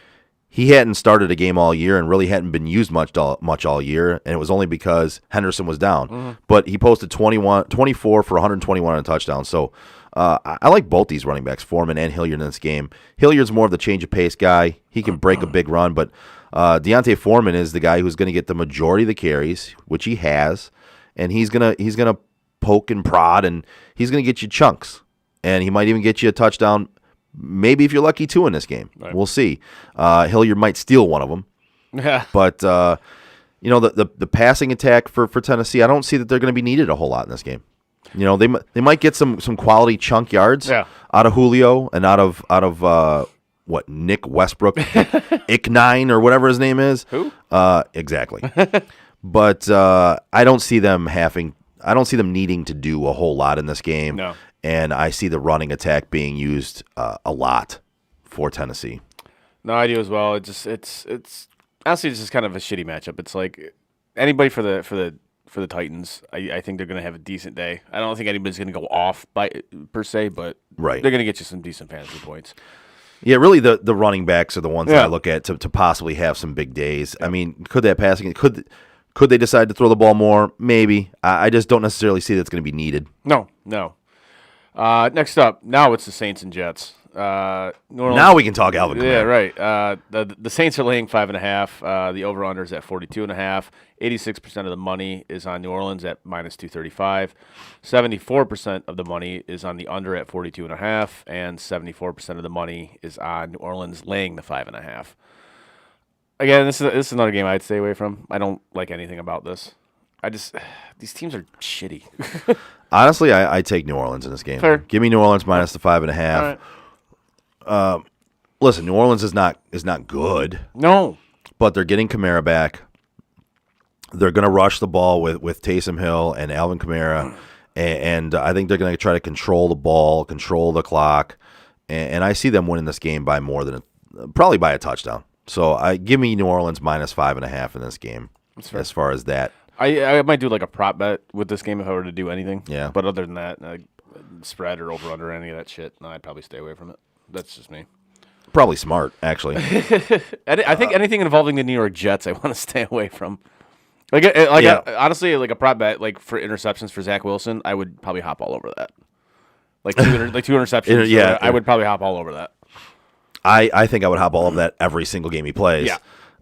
he hadn't started a game all year and really hadn't been used much all year, and it was only because Henderson was down. Mm-hmm. But he posted 24 for 121 and a touchdown. So I like both these running backs, Foreman and Hilliard, in this game. Hilliard's more of the change of pace guy. He can break a big run, but Deontay Foreman is the guy who's going to get the majority of the carries, which he has, and he's gonna poke and prod, and he's going to get you chunks, and he might even get you a touchdown. Maybe if you're lucky, two in this game. Right. We'll see. Hilliard might steal one of them. Yeah. But the passing attack for Tennessee, I don't see that they're going to be needed a whole lot in this game. They might get some quality chunk yards out of Julio and out of Nick Westbrook, Ick9 or whatever his name is. Who? Exactly. but I don't see them needing to do a whole lot in this game. No. And I see the running attack being used a lot for Tennessee. No, I do as well. It's honestly it's just kind of a shitty matchup. It's like anybody for the Titans, I think they're going to have a decent day. I don't think anybody's going to go off per se, but Right. they're going to get you some decent fantasy points. Yeah, really the running backs are the ones that I look at to possibly have some big days. I mean, could that passing could they decide to throw the ball more? Maybe. I just don't necessarily see that's going to be needed. No. Next up, now it's the Saints and Jets. New Orleans, Now we can talk Alvin Kamara. Yeah, right. The Saints are laying 5.5. The over/under is at 42.5. 86% of the money is on New Orleans at -235. 74% of the money is on the under at 42.5, and 74% of the money is on New Orleans laying the 5.5. Again, this is another game I'd stay away from. I don't like anything about this. These teams are shitty. Honestly, I take New Orleans in this game. Fair. Give me New Orleans minus the 5.5. All right. Listen, New Orleans is not good, No. but they're getting Kamara back. They're going to rush the ball with Taysom Hill and Alvin Kamara, and I think they're going to try to control the ball, control the clock, and I see them winning this game by probably by a touchdown. So give me New Orleans minus 5.5 in this game. As far as that, I might do like a prop bet with this game if I were to do anything. Yeah. But other than that, spread or over under any of that shit, no, I'd probably stay away from it. That's just me. probably smart actually. I think anything involving the New York Jets, I want to stay away from. Honestly, like a prop bet, like for interceptions for Zach Wilson, I would probably hop all over that. Like two interceptions. Yeah. I would probably hop all over that. I think I would hop all of that every single game he plays.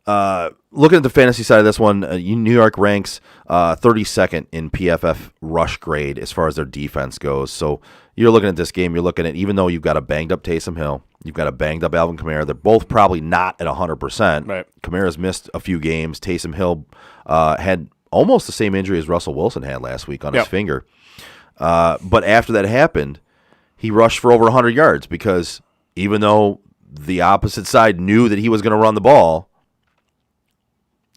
Yeah. Looking at the fantasy side of this one, New York ranks 32nd in PFF rush grade as far as their defense goes. So you're looking at this game, you're looking at, even though you've got a banged up Taysom Hill, you've got a banged up Alvin Kamara, they're both probably not at 100%. Right. Kamara's missed a few games. Taysom Hill had almost the same injury as Russell Wilson had last week on his finger. But after that happened, he rushed for over 100 yards because even though the opposite side knew that he was going to run the ball,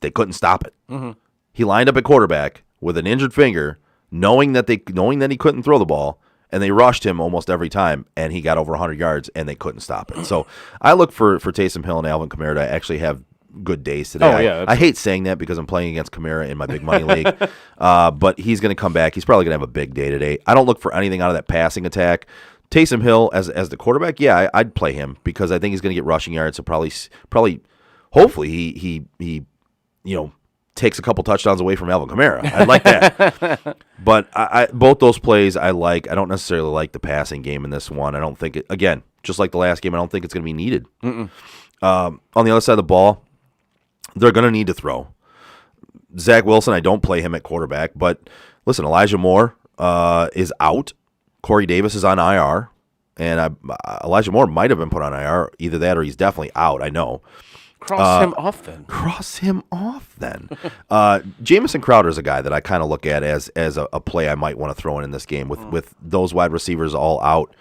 they couldn't stop it. Mm-hmm. He lined up at quarterback with an injured finger, knowing that he couldn't throw the ball, and they rushed him almost every time, and he got over 100 yards, and they couldn't stop it. So I look for Taysom Hill and Alvin Kamara to actually have good days today. Oh, yeah, I hate saying that because I'm playing against Kamara in my big money league, but he's going to come back. He's probably going to have a big day today. I don't look for anything out of that passing attack. Taysom Hill as the quarterback, yeah, I'd play him because I think he's going to get rushing yards. So probably, hopefully he takes a couple touchdowns away from Alvin Kamara. I'd like that. But I both those plays I like. I don't necessarily like the passing game in this one. I don't think again, just like the last game, I don't think it's going to be needed. On the other side of the ball, they're going to need to throw. Zach Wilson, I don't play him at quarterback, but listen, Elijah Moore is out. Corey Davis is on IR, and Elijah Moore might have been put on IR. Either that or he's definitely out, I know. Cross him off then. Jamison Crowder is a guy that I kind of look at as a play I might want to throw in this game with those wide receivers all out.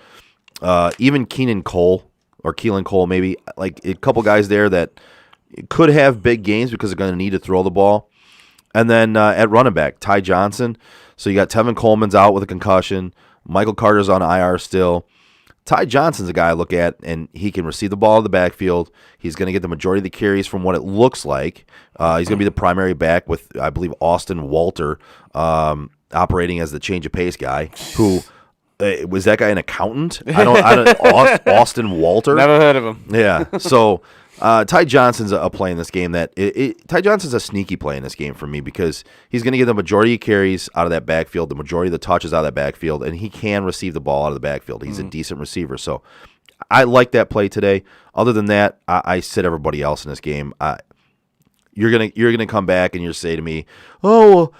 Even Keelan Cole maybe, like a couple guys there that could have big games because they're going to need to throw the ball. And then at running back, Ty Johnson. So you got Tevin Coleman's out with a concussion. Michael Carter's on IR still. Ty Johnson's a guy I look at, and he can receive the ball in the backfield. He's going to get the majority of the carries from what it looks like. He's going to be the primary back with, I believe, Austin Walter operating as the change of pace guy. Who was that guy? An accountant? Austin Walter. Never heard of him. Yeah. So Ty Johnson's a play in this game Ty Johnson's a sneaky play in this game for me because he's going to get the majority of carries out of that backfield, the majority of the touches out of that backfield, and he can receive the ball out of the backfield. He's a decent receiver. So I like that play today. Other than that, I sit everybody else in this game. You're gonna come back and you're say to me, Traquan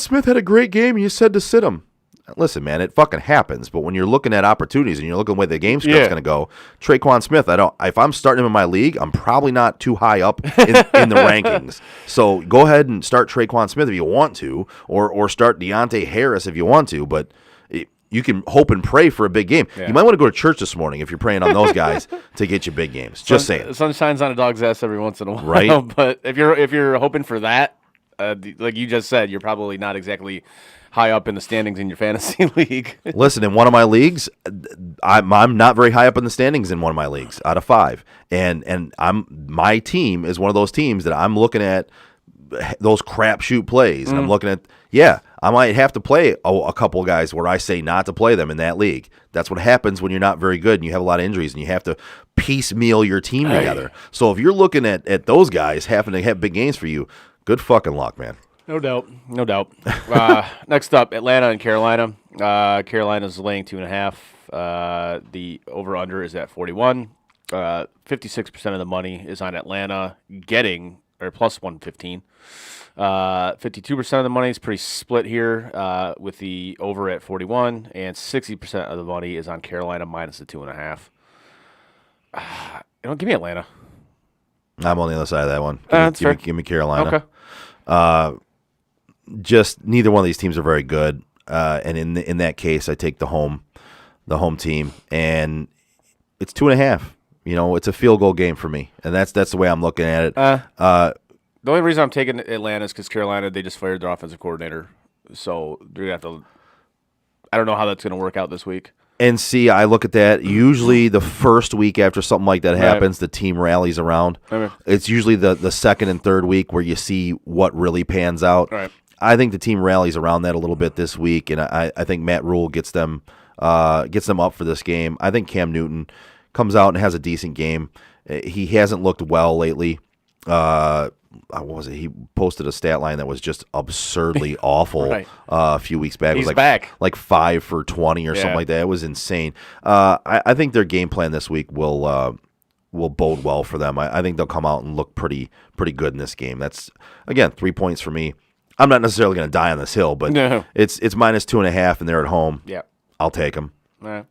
Smith had a great game and you said to sit him. Listen, man, it fucking happens. But when you're looking at opportunities and you're looking at the way the game script's going to go, Traquan Smith, if I'm starting him in my league, I'm probably not too high up in the rankings. So go ahead and start Traquan Smith if you want to, or start Deontay Harris if you want to. But you can hope and pray for a big game. Yeah. You might want to go to church this morning if you're praying on those guys to get you big games. Just saying. The sun shines on a dog's ass every once in a while. Right. But if you're hoping for that, like you just said, you're probably not exactly high up in the standings in your fantasy league. Listen, in one of my leagues, I'm not very high up in the standings in one of my leagues out of 5, and my team is one of those teams that I'm looking at those crapshoot plays, and I'm looking at I might have to play a couple of guys where I say not to play them in that league. That's what happens when you're not very good and you have a lot of injuries and you have to piecemeal your team together. So if you're looking at those guys having to have big games for you, good fucking luck, man. No doubt. Next up, Atlanta and Carolina. Carolina's laying 2.5. The over/under is at 41. 56% of the money is on Atlanta getting or plus 115. 52% of the money is pretty split here with the over at 41, and 60% of the money is on Carolina minus the 2.5. Give me Atlanta. I'm on the other side of that one. Give me Carolina. Okay. Just neither one of these teams are very good, and in that case, I take the home team, and it's 2.5. It's a field goal game for me, and that's the way I'm looking at it. The only reason I'm taking Atlanta is because Carolina, they just fired their offensive coordinator, so they're gonna have to. I don't know how that's gonna work out this week. And see, I look at that. Usually, the first week after something like that happens, the team rallies around. Okay. It's usually the second and third week where you see what really pans out. Right. I think the team rallies around that a little bit this week, and I think Matt Rule gets them up for this game. I think Cam Newton comes out and has a decent game. He hasn't looked well lately. What was it? He posted a stat line that was just absurdly awful Right. A few weeks back. He's it was back. like 5 for 20 or something like that. It was insane. I think their game plan this week will bode well for them. I think they'll come out and look pretty good in this game. That's, again, 3 points for me. I'm not necessarily going to die on this hill, but No. it's minus 2.5 and they're at home. Yeah. I'll take them. All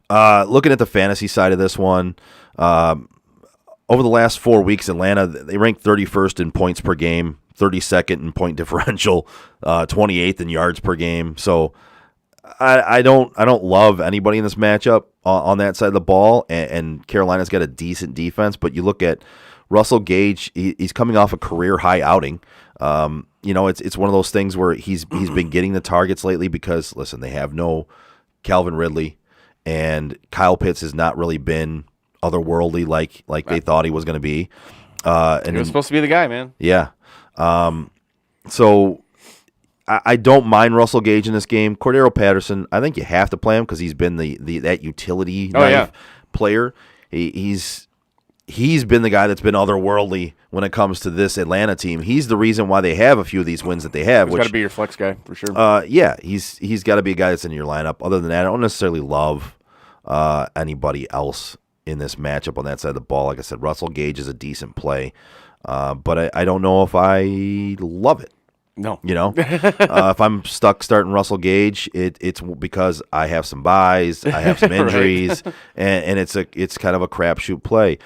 right. Looking at the fantasy side of this one, over the last 4 weeks, Atlanta, they ranked 31st in points per game, 32nd in point differential, 28th in yards per game. So I don't love anybody in this matchup on that side of the ball, and Carolina's got a decent defense. But you look at Russell Gage, he's coming off a career high outing. It's one of those things where he's been getting the targets lately because, listen, they have no Calvin Ridley, and Kyle Pitts has not really been otherworldly like they thought he was going to be. And He was supposed to be the guy, man. Yeah. So I don't mind Russell Gage in this game. Cordero Patterson, I think you have to play him because he's been that utility knife player. He's been the guy that's been otherworldly when it comes to this Atlanta team. He's the reason why they have a few of these wins that they have. He's got to be your flex guy for sure. He's got to be a guy that's in your lineup. Other than that, I don't necessarily love anybody else in this matchup on that side of the ball. Like I said, Russell Gage is a decent play, but I don't know if I love it. No. If I'm stuck starting Russell Gage, it's because I have some buys, I have some injuries, and it's kind of a crapshoot play.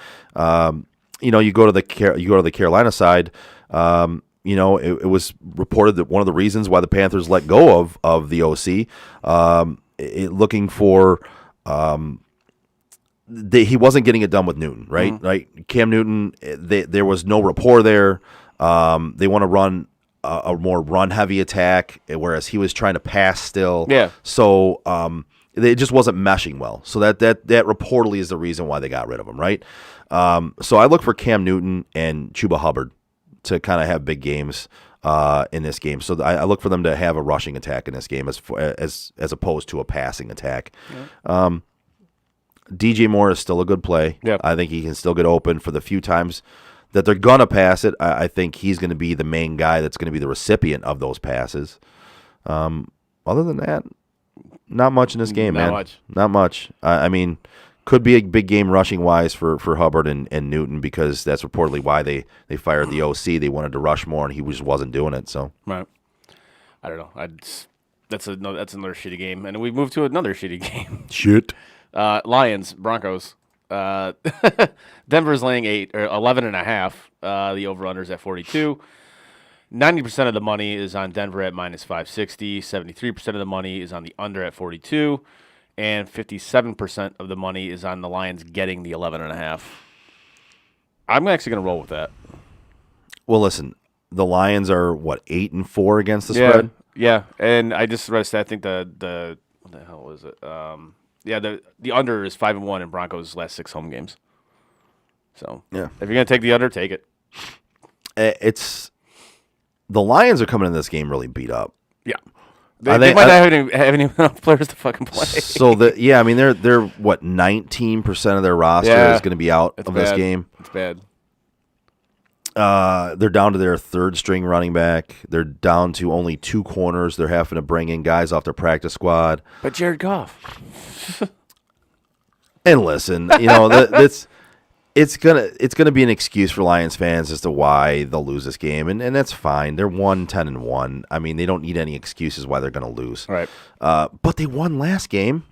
You go to the Carolina side. It was reported that one of the reasons why the Panthers let go of the OC, looking for. He wasn't getting it done with Newton, right? Mm-hmm. Right. Cam Newton, there was no rapport there. They want to run a more run-heavy attack, whereas he was trying to pass still. Yeah. So it just wasn't meshing well. So that reportedly is the reason why they got rid of him, right? So I look for Cam Newton and Chuba Hubbard to kind of have big games in this game. So I look for them to have a rushing attack in this game as opposed to a passing attack. Yeah. DJ Moore is still a good play. Yep. I think he can still get open for the few times that they're going to pass it. I think he's going to be the main guy that's going to be the recipient of those passes. Other than that, not much in this game, man. Not much. I mean, could be a big game rushing-wise for Hubbard and Newton because that's reportedly why they fired the OC. They wanted to rush more, and he just wasn't doing it. So Right. I don't know. That's another shitty game. And we move to another shitty game. Shit. Lions, Broncos. Denver's laying 11.5. The over-under's at 42. 90% of the money is on Denver at minus 560. 73% of the money is on the under at 42. And 57% of the money is on the Lions getting the 11.5. I'm actually going to roll with that. Well, listen, the Lions are, 8-4 against the spread? Yeah, and I just read a stat. I think the what the hell is it? The under is 5-1 in Broncos' last 6 home games. So Yeah. if you're gonna take the under, take it. It's the Lions are coming in this game really beat up. Yeah, Are they might not have any enough players to fucking play. So I mean they're 19% of their roster is going to be out of this game. It's bad. They're down to their third string running back. They're down to only 2 corners. They're having to bring in guys off their practice squad. But Jared Goff. And listen, it's gonna be an excuse for Lions fans as to why they'll lose this game, and that's fine. They're 10-1. I mean, they don't need any excuses why they're gonna lose. Right. But they won last game.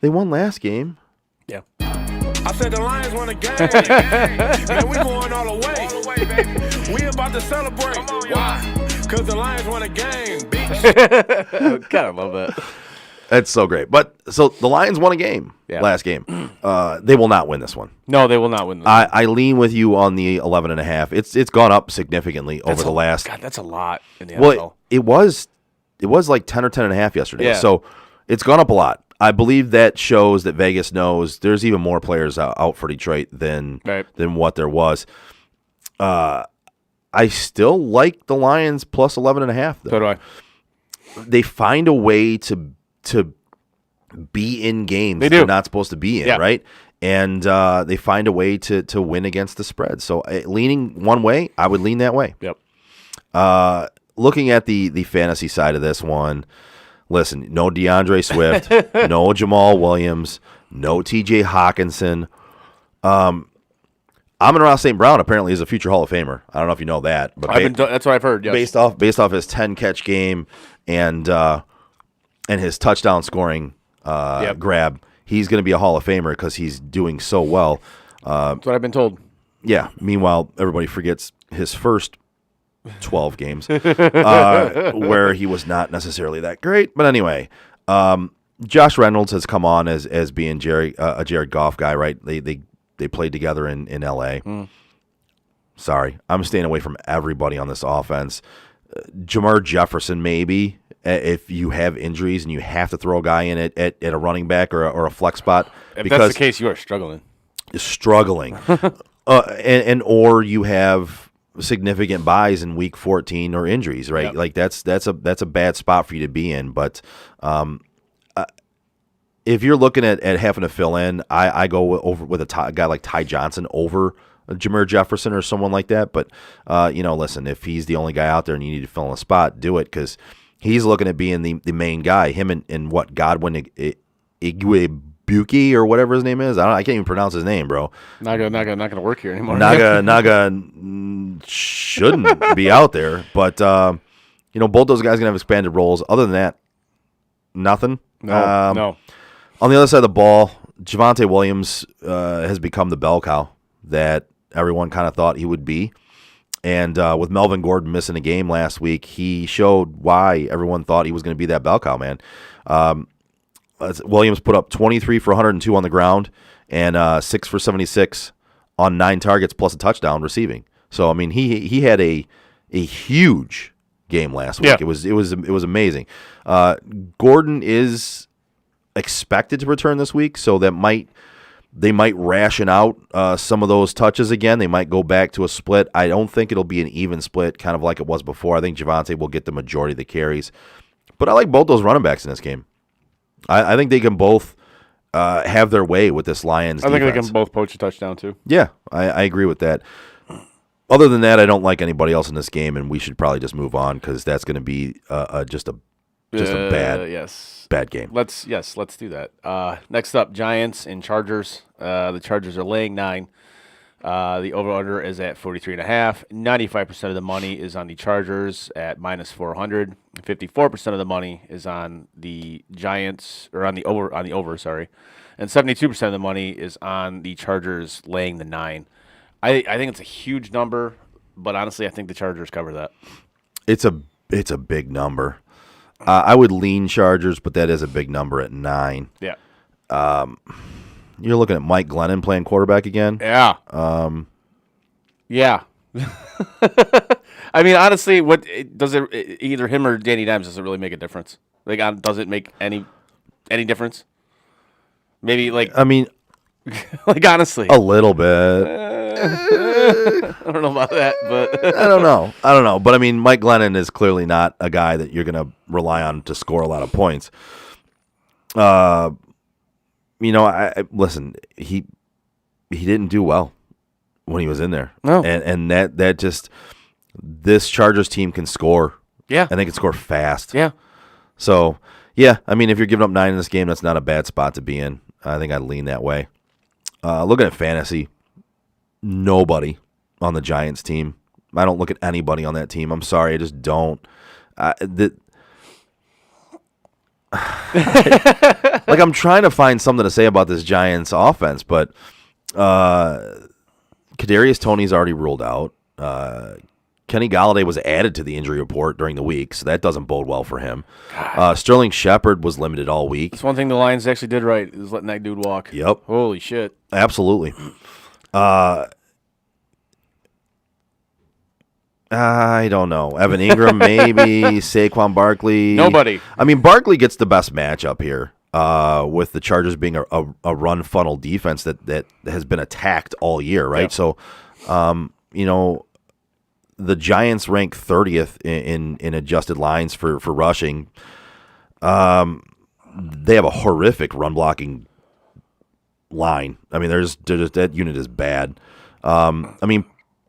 Yeah. I said the Lions won a game. Man, we going all the way. Baby. We about to celebrate. Why? Because the Lions won a game, bitch. God, I love that. That's so great. But so the Lions won a game last game. They will not win this one. No, they will not win this. I lean with you on the 11.5. It's gone up significantly over the last. God, that's a lot in the NFL. Well, it was like 10 or 10.5 yesterday. Yeah. So it's gone up a lot. I believe that shows that Vegas knows there's even more players out for Detroit than what there was. I still like the Lions plus 11.5. So do I. They find a way to be in games they're not supposed to be in, right? And they find a way to win against the spread. So leaning one way, I would lean that way. Yep. Looking at the fantasy side of this one, listen, no DeAndre Swift, no Jamal Williams, no TJ Hawkinson. Amon-Ra St. Brown apparently is a future Hall of Famer. I don't know if you know that, but that's what I've heard. Yes. Based off his 10-catch game and his touchdown scoring grab, he's going to be a Hall of Famer because he's doing so well. That's what I've been told. Yeah. Meanwhile, everybody forgets his first 12 games where he was not necessarily that great. But anyway, Josh Reynolds has come on as being a Jared Goff guy, right? They played together in L.A. Sorry, I'm staying away from everybody on this offense. Jamar Jefferson, maybe, if you have injuries and you have to throw a guy in at a running back or a flex spot. If that's the case, you are struggling. Or you have significant buys in week 14 or injuries, right? Yep. Like that's a bad spot for you to be in. But if you're looking at having to fill in, I go over with a guy like Ty Johnson over Jameer Jefferson or someone like that. But listen, if he's the only guy out there and you need to fill in a spot, do it because he's looking at being the main guy. Him and what Godwin Igwebuike or whatever his name is. I can't even pronounce his name, bro. Not gonna work here anymore. Naga shouldn't be out there, but both those guys gonna have expanded roles. Other than that, nothing. No. On the other side of the ball, Javonte Williams has become the bell cow that everyone kind of thought he would be. And with Melvin Gordon missing a game last week, he showed why everyone thought he was going to be that bell cow, man. Williams put up 23 for 102 on the ground and 6 for 76 on 9 targets plus a touchdown receiving. So, I mean, he had a huge game last week. Yeah. It was amazing. Gordon is expected to return this week, so they might ration out some of those touches again. They might go back to a split. I don't think it'll be an even split, kind of like it was before. I think Javonte will get the majority of the carries. But I like both those running backs in this game. I think they can both have their way with this Lions defense. I think they can both poach a touchdown, too. Yeah, I agree with that. Other than that, I don't like anybody else in this game, and we should probably just move on because that's going to be just a bad game. Let's do that. Next up, Giants and Chargers. The Chargers are laying 9. The over/under is at 43.5. 95% of the money is on the Chargers at minus 400. 54% of the money is on the Giants or on the over. Sorry, and 72% of the money is on the Chargers laying the 9. I think it's a huge number, but honestly, I think the Chargers cover that. It's a big number. I would lean Chargers, but that is a big number at 9. Yeah. You're looking at Mike Glennon playing quarterback again. Yeah. Yeah. I mean, honestly, what does it? Either him or Danny Dimes, does it really make a difference? Like, does it make any difference? Maybe I mean, like honestly, a little bit. I don't know about that, but I don't know. But I mean, Mike Glennon is clearly not a guy that you're going to rely on to score a lot of points. I listen. He didn't do well when he was in there. No. And that just, this Chargers team can score. Yeah. And they can score fast. Yeah. So, yeah, I mean, if you're giving up 9 in this game, that's not a bad spot to be in. I think I'd lean that way. Looking at fantasy, nobody on the Giants team. I don't look at anybody on that team. I'm sorry, I just don't. Like, I'm trying to find something to say about this Giants offense, but Kadarius Toney's already ruled out. Kenny Golladay was added to the injury report during the week, so that doesn't bode well for him. Sterling Shepard was limited all week. That's one thing the Lions actually did right, is letting that dude walk. Yep. Holy shit. Absolutely. I don't know. Evan Ingram, maybe. Saquon Barkley. Nobody. I mean, Barkley gets the best matchup here with the Chargers being a run funnel defense that has been attacked all year, right? Yeah. So, the Giants rank 30th in adjusted lines for rushing. They have a horrific run blocking line. I mean, that unit is bad. I mean,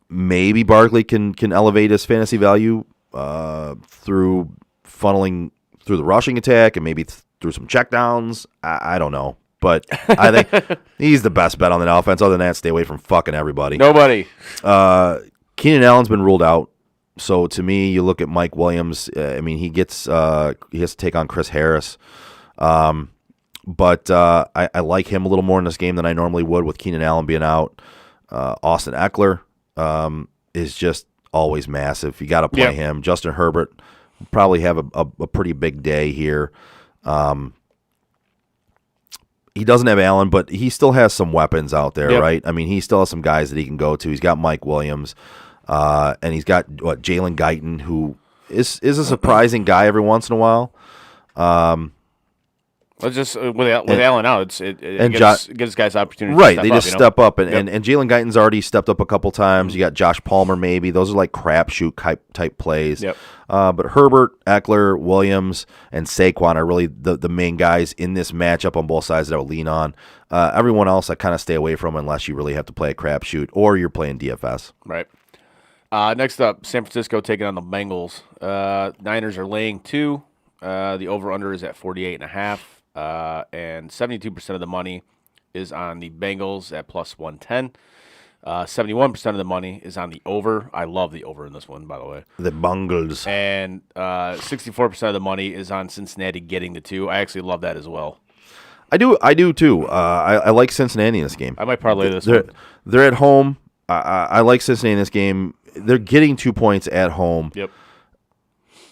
maybe Barkley can elevate his fantasy value through funneling through the rushing attack and maybe through some checkdowns. I don't know. But I think he's the best bet on that offense. Other than that, stay away from fucking everybody. Nobody. Keenan Allen's been ruled out. So to me, you look at Mike Williams. I mean, he has to take on Chris Harris. But I like him a little more in this game than I normally would with Keenan Allen being out. Austin Eckler is just always massive. You got to play him. Justin Herbert will probably have a pretty big day here. He doesn't have Allen, but he still has some weapons out there, right? I mean, he still has some guys that he can go to. He's got Mike Williams, and he's got Jalen Guyton, who is a surprising guy every once in a while. Well, just with Allen out, it gives guys opportunities. Right, to they step just up, step up, and Jalen Guyton's already stepped up a couple times. You got Josh Palmer, maybe those are like crapshoot type plays. Yep. But Herbert, Eckler, Williams, and Saquon are really the main guys in this matchup on both sides that I would lean on. Everyone else I kind of stay away from unless you really have to play a crapshoot or you're playing DFS. Right. Next up, San Francisco taking on the Bengals. Niners are laying 2. The over-under is at 48.5. And 72% of the money is on the Bengals at plus 110. 71% of the money is on the over. I love the over in this one, by the way. The Bengals. And 64% of the money is on Cincinnati getting the 2. I actually love that as well. I do too. I like Cincinnati in this game. I might parlay this one. They're at home. I like Cincinnati in this game. They're getting 2 points at home. Yep.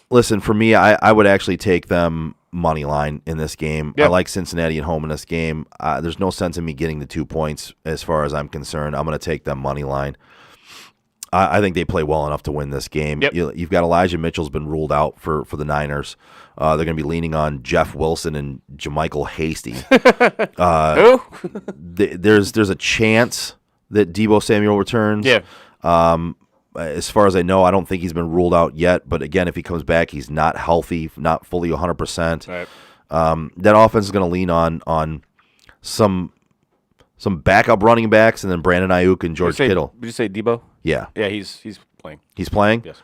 Listen, for me, I would actually take them money line in this game. Yep. I like Cincinnati at home in this game. There's no sense in me getting the 2 points as far as I'm concerned. I'm going to take them money line. I think they play well enough to win this game. Yep. You've got Elijah Mitchell's been ruled out for the Niners. They're going to be leaning on Jeff Wilson and JaMychal Hasty. Who? There's a chance that Deebo Samuel returns. Yeah. As far as I know, I don't think he's been ruled out yet. But again, if he comes back, he's not healthy, not fully 100%. Right. That offense is going to lean on some backup running backs and then Brandon Ayuk and George Kittle. Did you say Debo? Yeah. Yeah, he's playing. He's playing? Yes.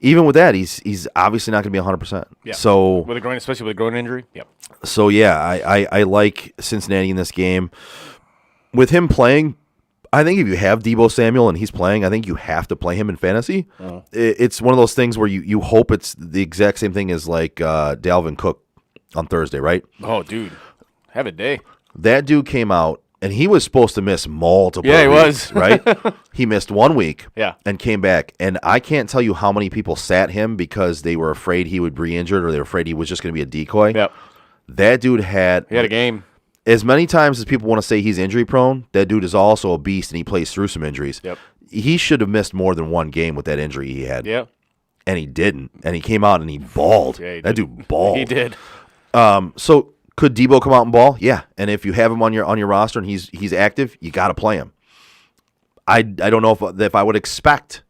Even with that, he's obviously not going to be 100%. Yeah. So with a groin, especially with a groin injury. Yep. So yeah, I like Cincinnati in this game. With him playing, I think if you have Deebo Samuel and he's playing, I think you have to play him in fantasy. It's one of those things where you hope it's the exact same thing as like Dalvin Cook on Thursday, right? Oh, dude. Have a day. That dude came out, and he was supposed to miss multiple Yeah, he weeks, was. right? He missed 1 week Yeah. and came back. And I can't tell you how many people sat him because they were afraid he would be injured or they were afraid he was just going to be a decoy. Yep. That dude had He had a game. as many times as people want to say he's injury prone, that dude is also a beast and he plays through some injuries. Yep. he should have missed more than one game with that injury he had. Yeah. And he didn't. And he came out and he balled. Yeah, he that did. dude balled. He did. So could Debo come out and ball? Yeah. And if you have him on your roster and he's active, you got to play him. I don't know if I would expect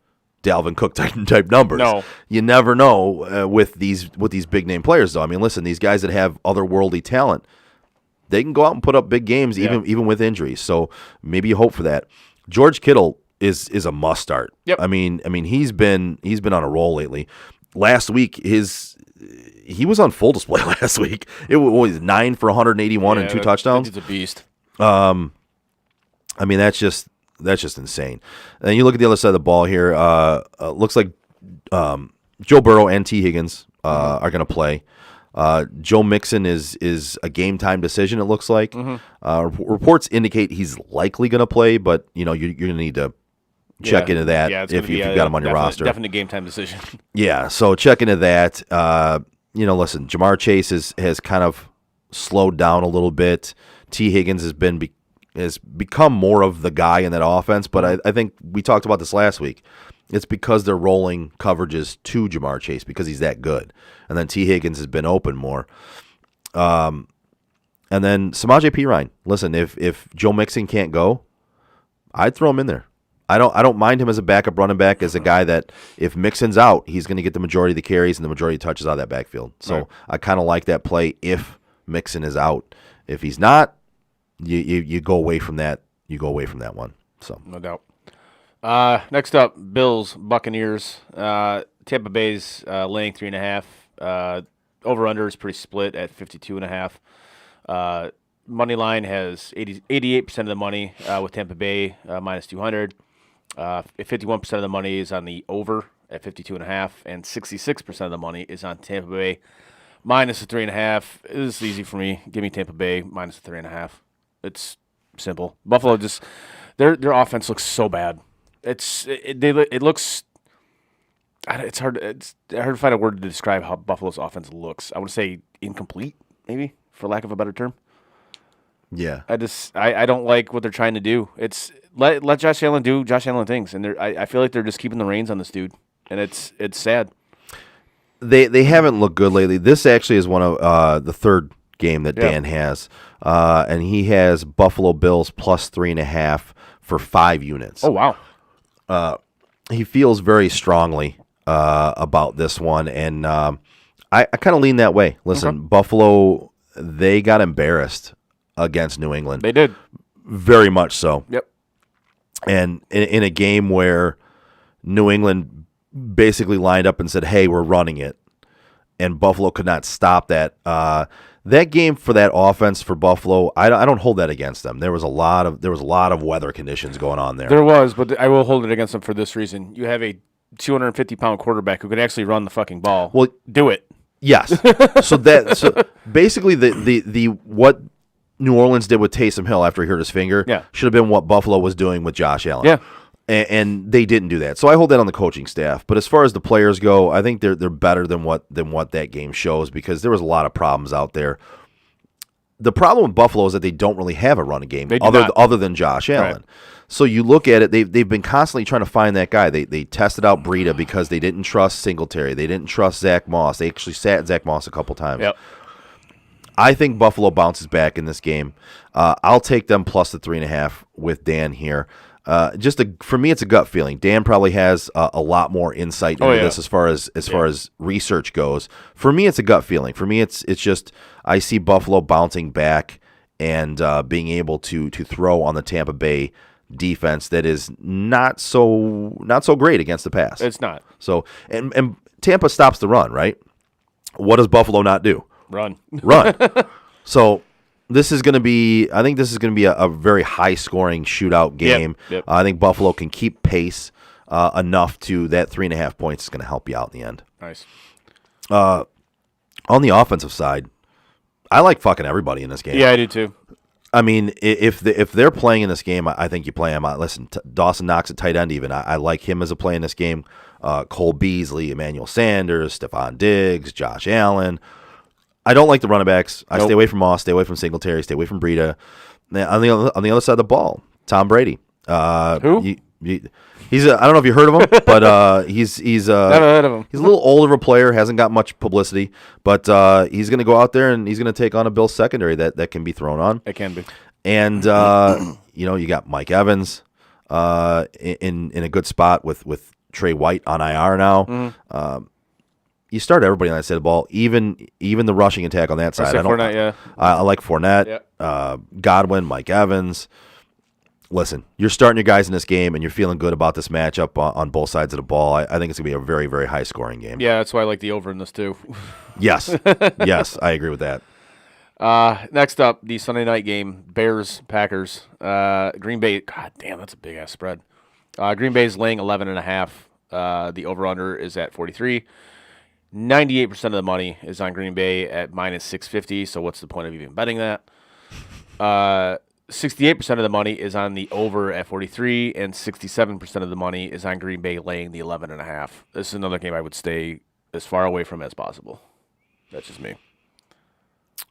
Dalvin Cook type numbers. No. You never know with these big name players though. I mean, listen, these guys that have otherworldly talent, they can go out and put up big games even with injuries. So maybe you hope for that. George Kittle is a must start. Yep. I mean he's been on a roll lately. Last week he was on full display last week. It was 9 for 181 and 2 touchdowns. He's a beast. I mean that's just insane. And you look at the other side of the ball here. Looks like Joe Burrow and T. Higgins are going to play. Joe Mixon is a game time decision. It looks like reports indicate he's likely going to play, but you're going to need to check into that if you've got him on your roster. Definite game time decision. Yeah, so check into that. Listen, Jamar Chase has kind of slowed down a little bit. T. Higgins has become more of the guy in that offense, but I think we talked about this last week. It's because they're rolling coverages to Jamar Chase because he's that good. And then T. Higgins has been open more. And then Samaje Perine. Listen, if Joe Mixon can't go, I'd throw him in there. I don't mind him as a backup running back, as a guy that if Mixon's out, he's going to get the majority of the carries and the majority of touches out of that backfield. So right. I kind of like that play if Mixon is out. If he's not, you go away from that. You go away from that one. So no doubt. Next up, Bills, Buccaneers. Tampa Bay's laying 3.5. Over/under is pretty split at 52.5. Money line has 88% of the money with Tampa Bay minus 200. 51% of the money is on the over at 52.5, and 66% of the money is on Tampa Bay minus 3.5. This is easy for me. Give me Tampa Bay minus 3.5. It's simple. Buffalo just their offense looks so bad. It looks. It's hard to find a word to describe how Buffalo's offense looks. I would say incomplete, maybe, for lack of a better term. yeah, I don't like what they're trying to do. It's let Josh Allen do Josh Allen things, and I feel like they're just keeping the reins on this dude, and it's sad. they haven't looked good lately. This actually is one of the third game that Dan has, and he has Buffalo Bills plus 3.5 for 5 units. Oh wow. He feels very strongly about this one, and I kind of lean that way. Listen, Buffalo, they got embarrassed against New England. They did. Very much so. Yep. And in a game where New England basically lined up and said, hey, we're running it, and Buffalo could not stop that. That game for that offense for Buffalo, I don't hold that against them. There was a lot of weather conditions going on there. There was, but I will hold it against them for this reason. You have a 250-pound quarterback who can actually run the fucking ball. Well, do it. Yes. So basically the what New Orleans did with Taysom Hill after he hurt his finger should have been what Buffalo was doing with Josh Allen. Yeah. And they didn't do that. So I hold that on the coaching staff. But as far as the players go, I think they're better than what that game shows, because there was a lot of problems out there. The problem with Buffalo is that they don't really have a running game other than Josh Allen. Right. So you look at it, they've been constantly trying to find that guy. They tested out Breida because they didn't trust Singletary. They didn't trust Zach Moss. They actually sat Zach Moss a couple times. Yep. I think Buffalo bounces back in this game. I'll take them plus the 3.5 with Dan here. For me, it's a gut feeling. Dan probably has a lot more insight into this as far as research goes. For me, it's a gut feeling. For me, it's just I see Buffalo bouncing back and being able to throw on the Tampa Bay defense that is not so great against the pass. It's not. So and Tampa stops the run, right? What does Buffalo not do? Run. So this is going to be, I think this is going to be a very high-scoring shootout game. Yep. I think Buffalo can keep pace enough to that 3.5 points is going to help you out in the end. Nice. On the offensive side, I like fucking everybody in this game. Yeah, I do too. I mean, if they're playing in this game, I think you play them. Listen, Dawson Knox at tight end even. I like him as a play in this game. Cole Beasley, Emmanuel Sanders, Stephon Diggs, Josh Allen. I don't like the running backs. I stay away from Moss, stay away from Singletary, stay away from Breida. On the other side of the ball, Tom Brady. Who? He's I don't know if you heard of him, but he's Never heard of him. He's a little older of a player, hasn't got much publicity, but he's going to go out there and he's going to take on a Bills secondary that can be thrown on. It can be. And you got Mike Evans in a good spot with Trey White on IR now. You start everybody on that side of the ball, even the rushing attack on that side. Fournette, yeah. I like Fournette, Godwin, Mike Evans. Listen, you're starting your guys in this game, and you're feeling good about this matchup on both sides of the ball. I think it's going to be a very, very high-scoring game. Yeah, that's why I like the over in this, too. Yes. Yes, I agree with that. Next up, the Sunday night game, Bears-Packers. Green Bay, god damn, that's a big-ass spread. Green Bay's laying 11.5. The over-under is at 43. 98% of the money is on Green Bay at minus 650, so what's the point of even betting that? 68% of the money is on the over at 43, and 67% of the money is on Green Bay laying the 11.5. This is another game I would stay as far away from as possible. That's just me.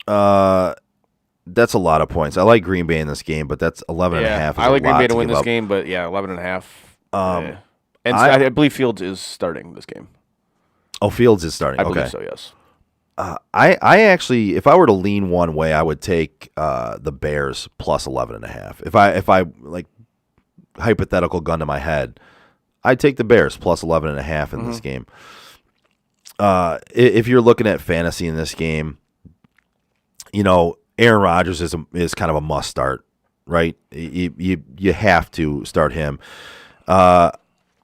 That's a lot of points. I like Green Bay in this game, but that's 11.5. I like Green Bay to win this game, but 11.5. And I believe Fields is starting this game. Oh, Fields is starting. I believe so, yes. I actually, if I were to lean one way, I would take the Bears plus 11.5. If I like hypothetical gun to my head, I'd take the Bears plus 11.5 in this game. If you're looking at fantasy in this game, Aaron Rodgers is kind of a must start, right? You have to start him.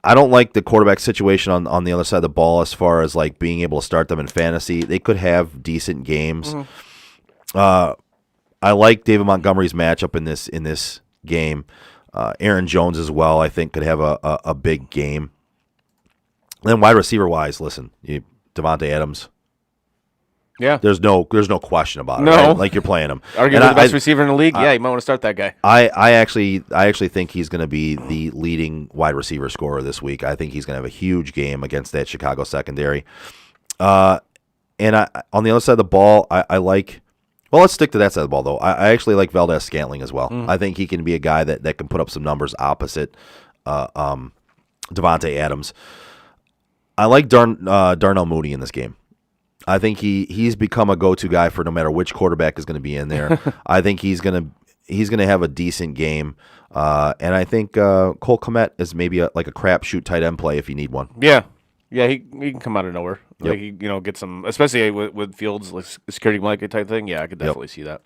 I don't like the quarterback situation on the other side of the ball as far as like being able to start them in fantasy. They could have decent games. I like David Montgomery's matchup in this game. Aaron Jones as well, I think, could have a big game. Then wide receiver wise, listen, Devontae Adams. Yeah, there's no question about it. No, right? Like you're playing him. Arguably the best receiver in the league. Yeah, you might want to start that guy. I actually think he's going to be the leading wide receiver scorer this week. I think he's going to have a huge game against that Chicago secondary. And on the other side of the ball, I like. Well, let's stick to that side of the ball though. I actually like Valdez-Scantling as well. I think he can be a guy that can put up some numbers opposite Devontae Adams. I like Darnell Mooney in this game. I think he's become a go-to guy for no matter which quarterback is going to be in there. I think he's going to have a decent game, and I think Cole Kmet is maybe a crapshoot tight end play if you need one. Yeah, he can come out of nowhere. Yep. Like he get some, especially with Fields, like security blanket type thing. Yeah, I could definitely see that.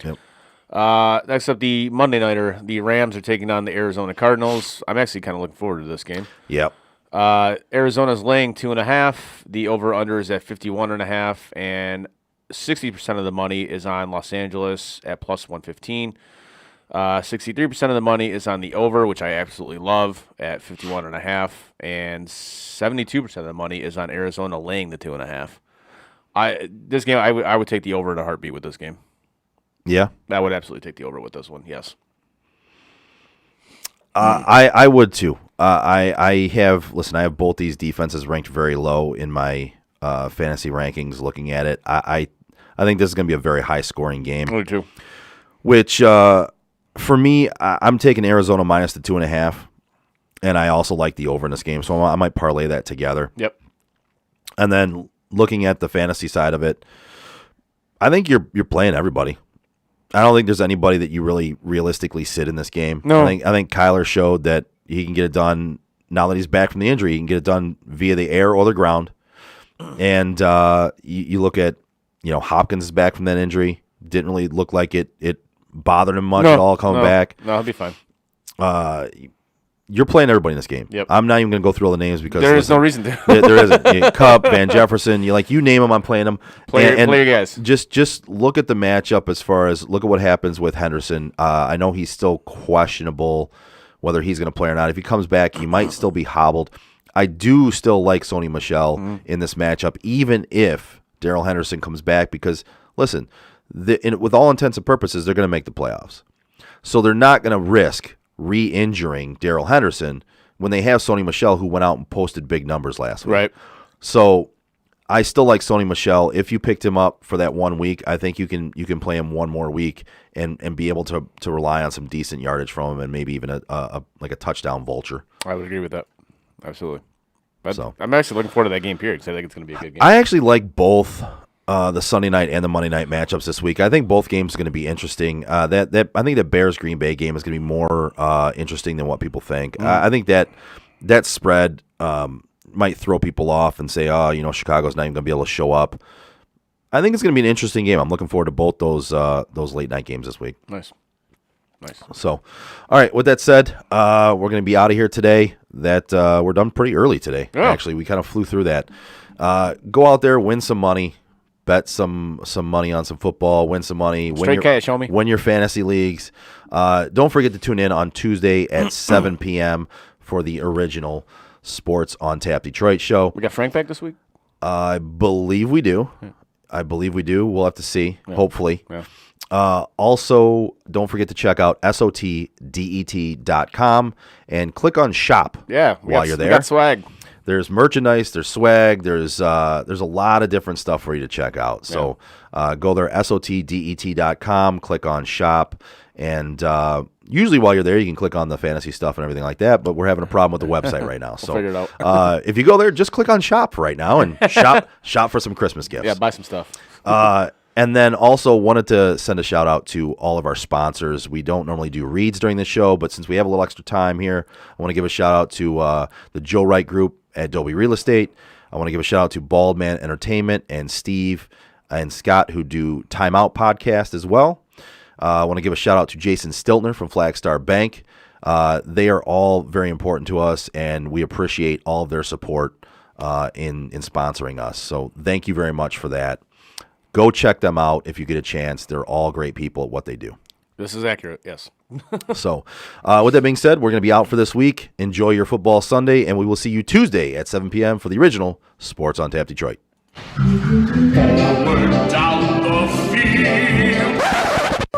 Yep. Next up, the Monday nighter. The Rams are taking on the Arizona Cardinals. I'm actually kind of looking forward to this game. Yep. Arizona's laying 2.5. The over/under is at 51.5, and 60% of the money is on Los Angeles at plus 115. 63% of the money is on the over, which I absolutely love, at 51.5, and 72% of the money is on Arizona laying the 2.5. This game, I would take the over in a heartbeat with this game. Yeah, I would absolutely take the over with this one. Yes. I would too. I have both these defenses ranked very low in my fantasy rankings. Looking at it, I think this is going to be a very high scoring game. Me too. Which for me, I'm taking Arizona minus the 2.5, and I also like the over in this game, so I might parlay that together. Yep. And then looking at the fantasy side of it, I think you're playing everybody. I don't think there's anybody that you really realistically sit in this game. No. I think Kyler showed that he can get it done now that he's back from the injury. He can get it done via the air or the ground. And you look at, Hopkins is back from that injury. Didn't really look like it bothered him much at all coming back. No, he'll be fine. You're playing everybody in this game. Yep. I'm not even going to go through all the names because there is no reason to. there isn't. Cup, Van Jefferson, you name them, I'm playing them. Play your guys. Just look at the matchup as far as look at what happens with Henderson. I know he's still questionable whether he's going to play or not. If he comes back, he might still be hobbled. I do still like Sony Michel in this matchup, even if Darrell Henderson comes back, because listen, with all intents and purposes, they're going to make the playoffs, so they're not going to risk re-injuring Darrell Henderson when they have Sony Michel, who went out and posted big numbers last week. Right. So I still like Sony Michel. If you picked him up for that 1 week, I think you can play him one more week and be able to rely on some decent yardage from him and maybe even a touchdown vulture. I would agree with that. Absolutely. But So. I'm actually looking forward to that game period because I think it's going to be a good game. I actually like both the Sunday night and the Monday night matchups this week. I think both games are going to be interesting. I think the Bears Green Bay game is going to be more interesting than what people think. I think that spread might throw people off and say, Chicago's not even going to be able to show up. I think it's going to be an interesting game. I'm looking forward to both those late night games this week. Nice. So, all right. With that said, we're going to be out of here today. We're done pretty early today. Yeah. Actually, we kind of flew through that. Go out there, win some money, bet some money on some football, win some money. Straight cash, homie. Win your fantasy leagues. Don't forget to tune in on Tuesday at 7 p.m. for the original Sports on Tap Detroit show. We got Frank back this week? I believe we do. We'll have to see, hopefully. Yeah. Also, don't forget to check out sotdet.com and click on shop while you're there. We got swag. There's merchandise, there's swag, there's a lot of different stuff for you to check out. So go there, sotdet.com, click on shop, and usually while you're there, you can click on the fantasy stuff and everything like that, but we're having a problem with the website right now. So figure it out. if you go there, just click on shop right now and shop for some Christmas gifts. Yeah, buy some stuff. And then also wanted to send a shout out to all of our sponsors. We don't normally do reads during the show, but since we have a little extra time here, I want to give a shout out to the Joe Wright Group at Dobie Real Estate. I want to give a shout out to Bald Man Entertainment and Steve and Scott who do Time Out Podcast as well. I want to give a shout out to Jason Stiltner from Flagstar Bank. They are all very important to us, and we appreciate all of their support in sponsoring us. So thank you very much for that. Go check them out if you get a chance. They're all great people at what they do. This is accurate, yes. So with that being said, we're going to be out for this week. Enjoy your football Sunday, and we will see you Tuesday at 7 p.m. for the original Sports on Tap Detroit. Down the field.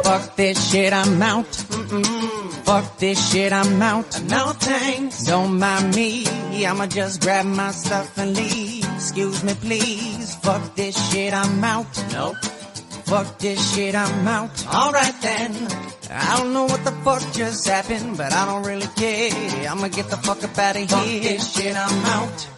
Fuck this shit, I'm out. Fuck this shit, I'm out. No thanks, don't mind me. I'ma just grab my stuff and leave. Excuse me, please. Fuck this shit, I'm out. Nope. Fuck this shit, I'm out. Alright then. I don't know what the fuck just happened, but I don't really care. I'ma get the fuck up out of here. Fuck this shit, I'm out.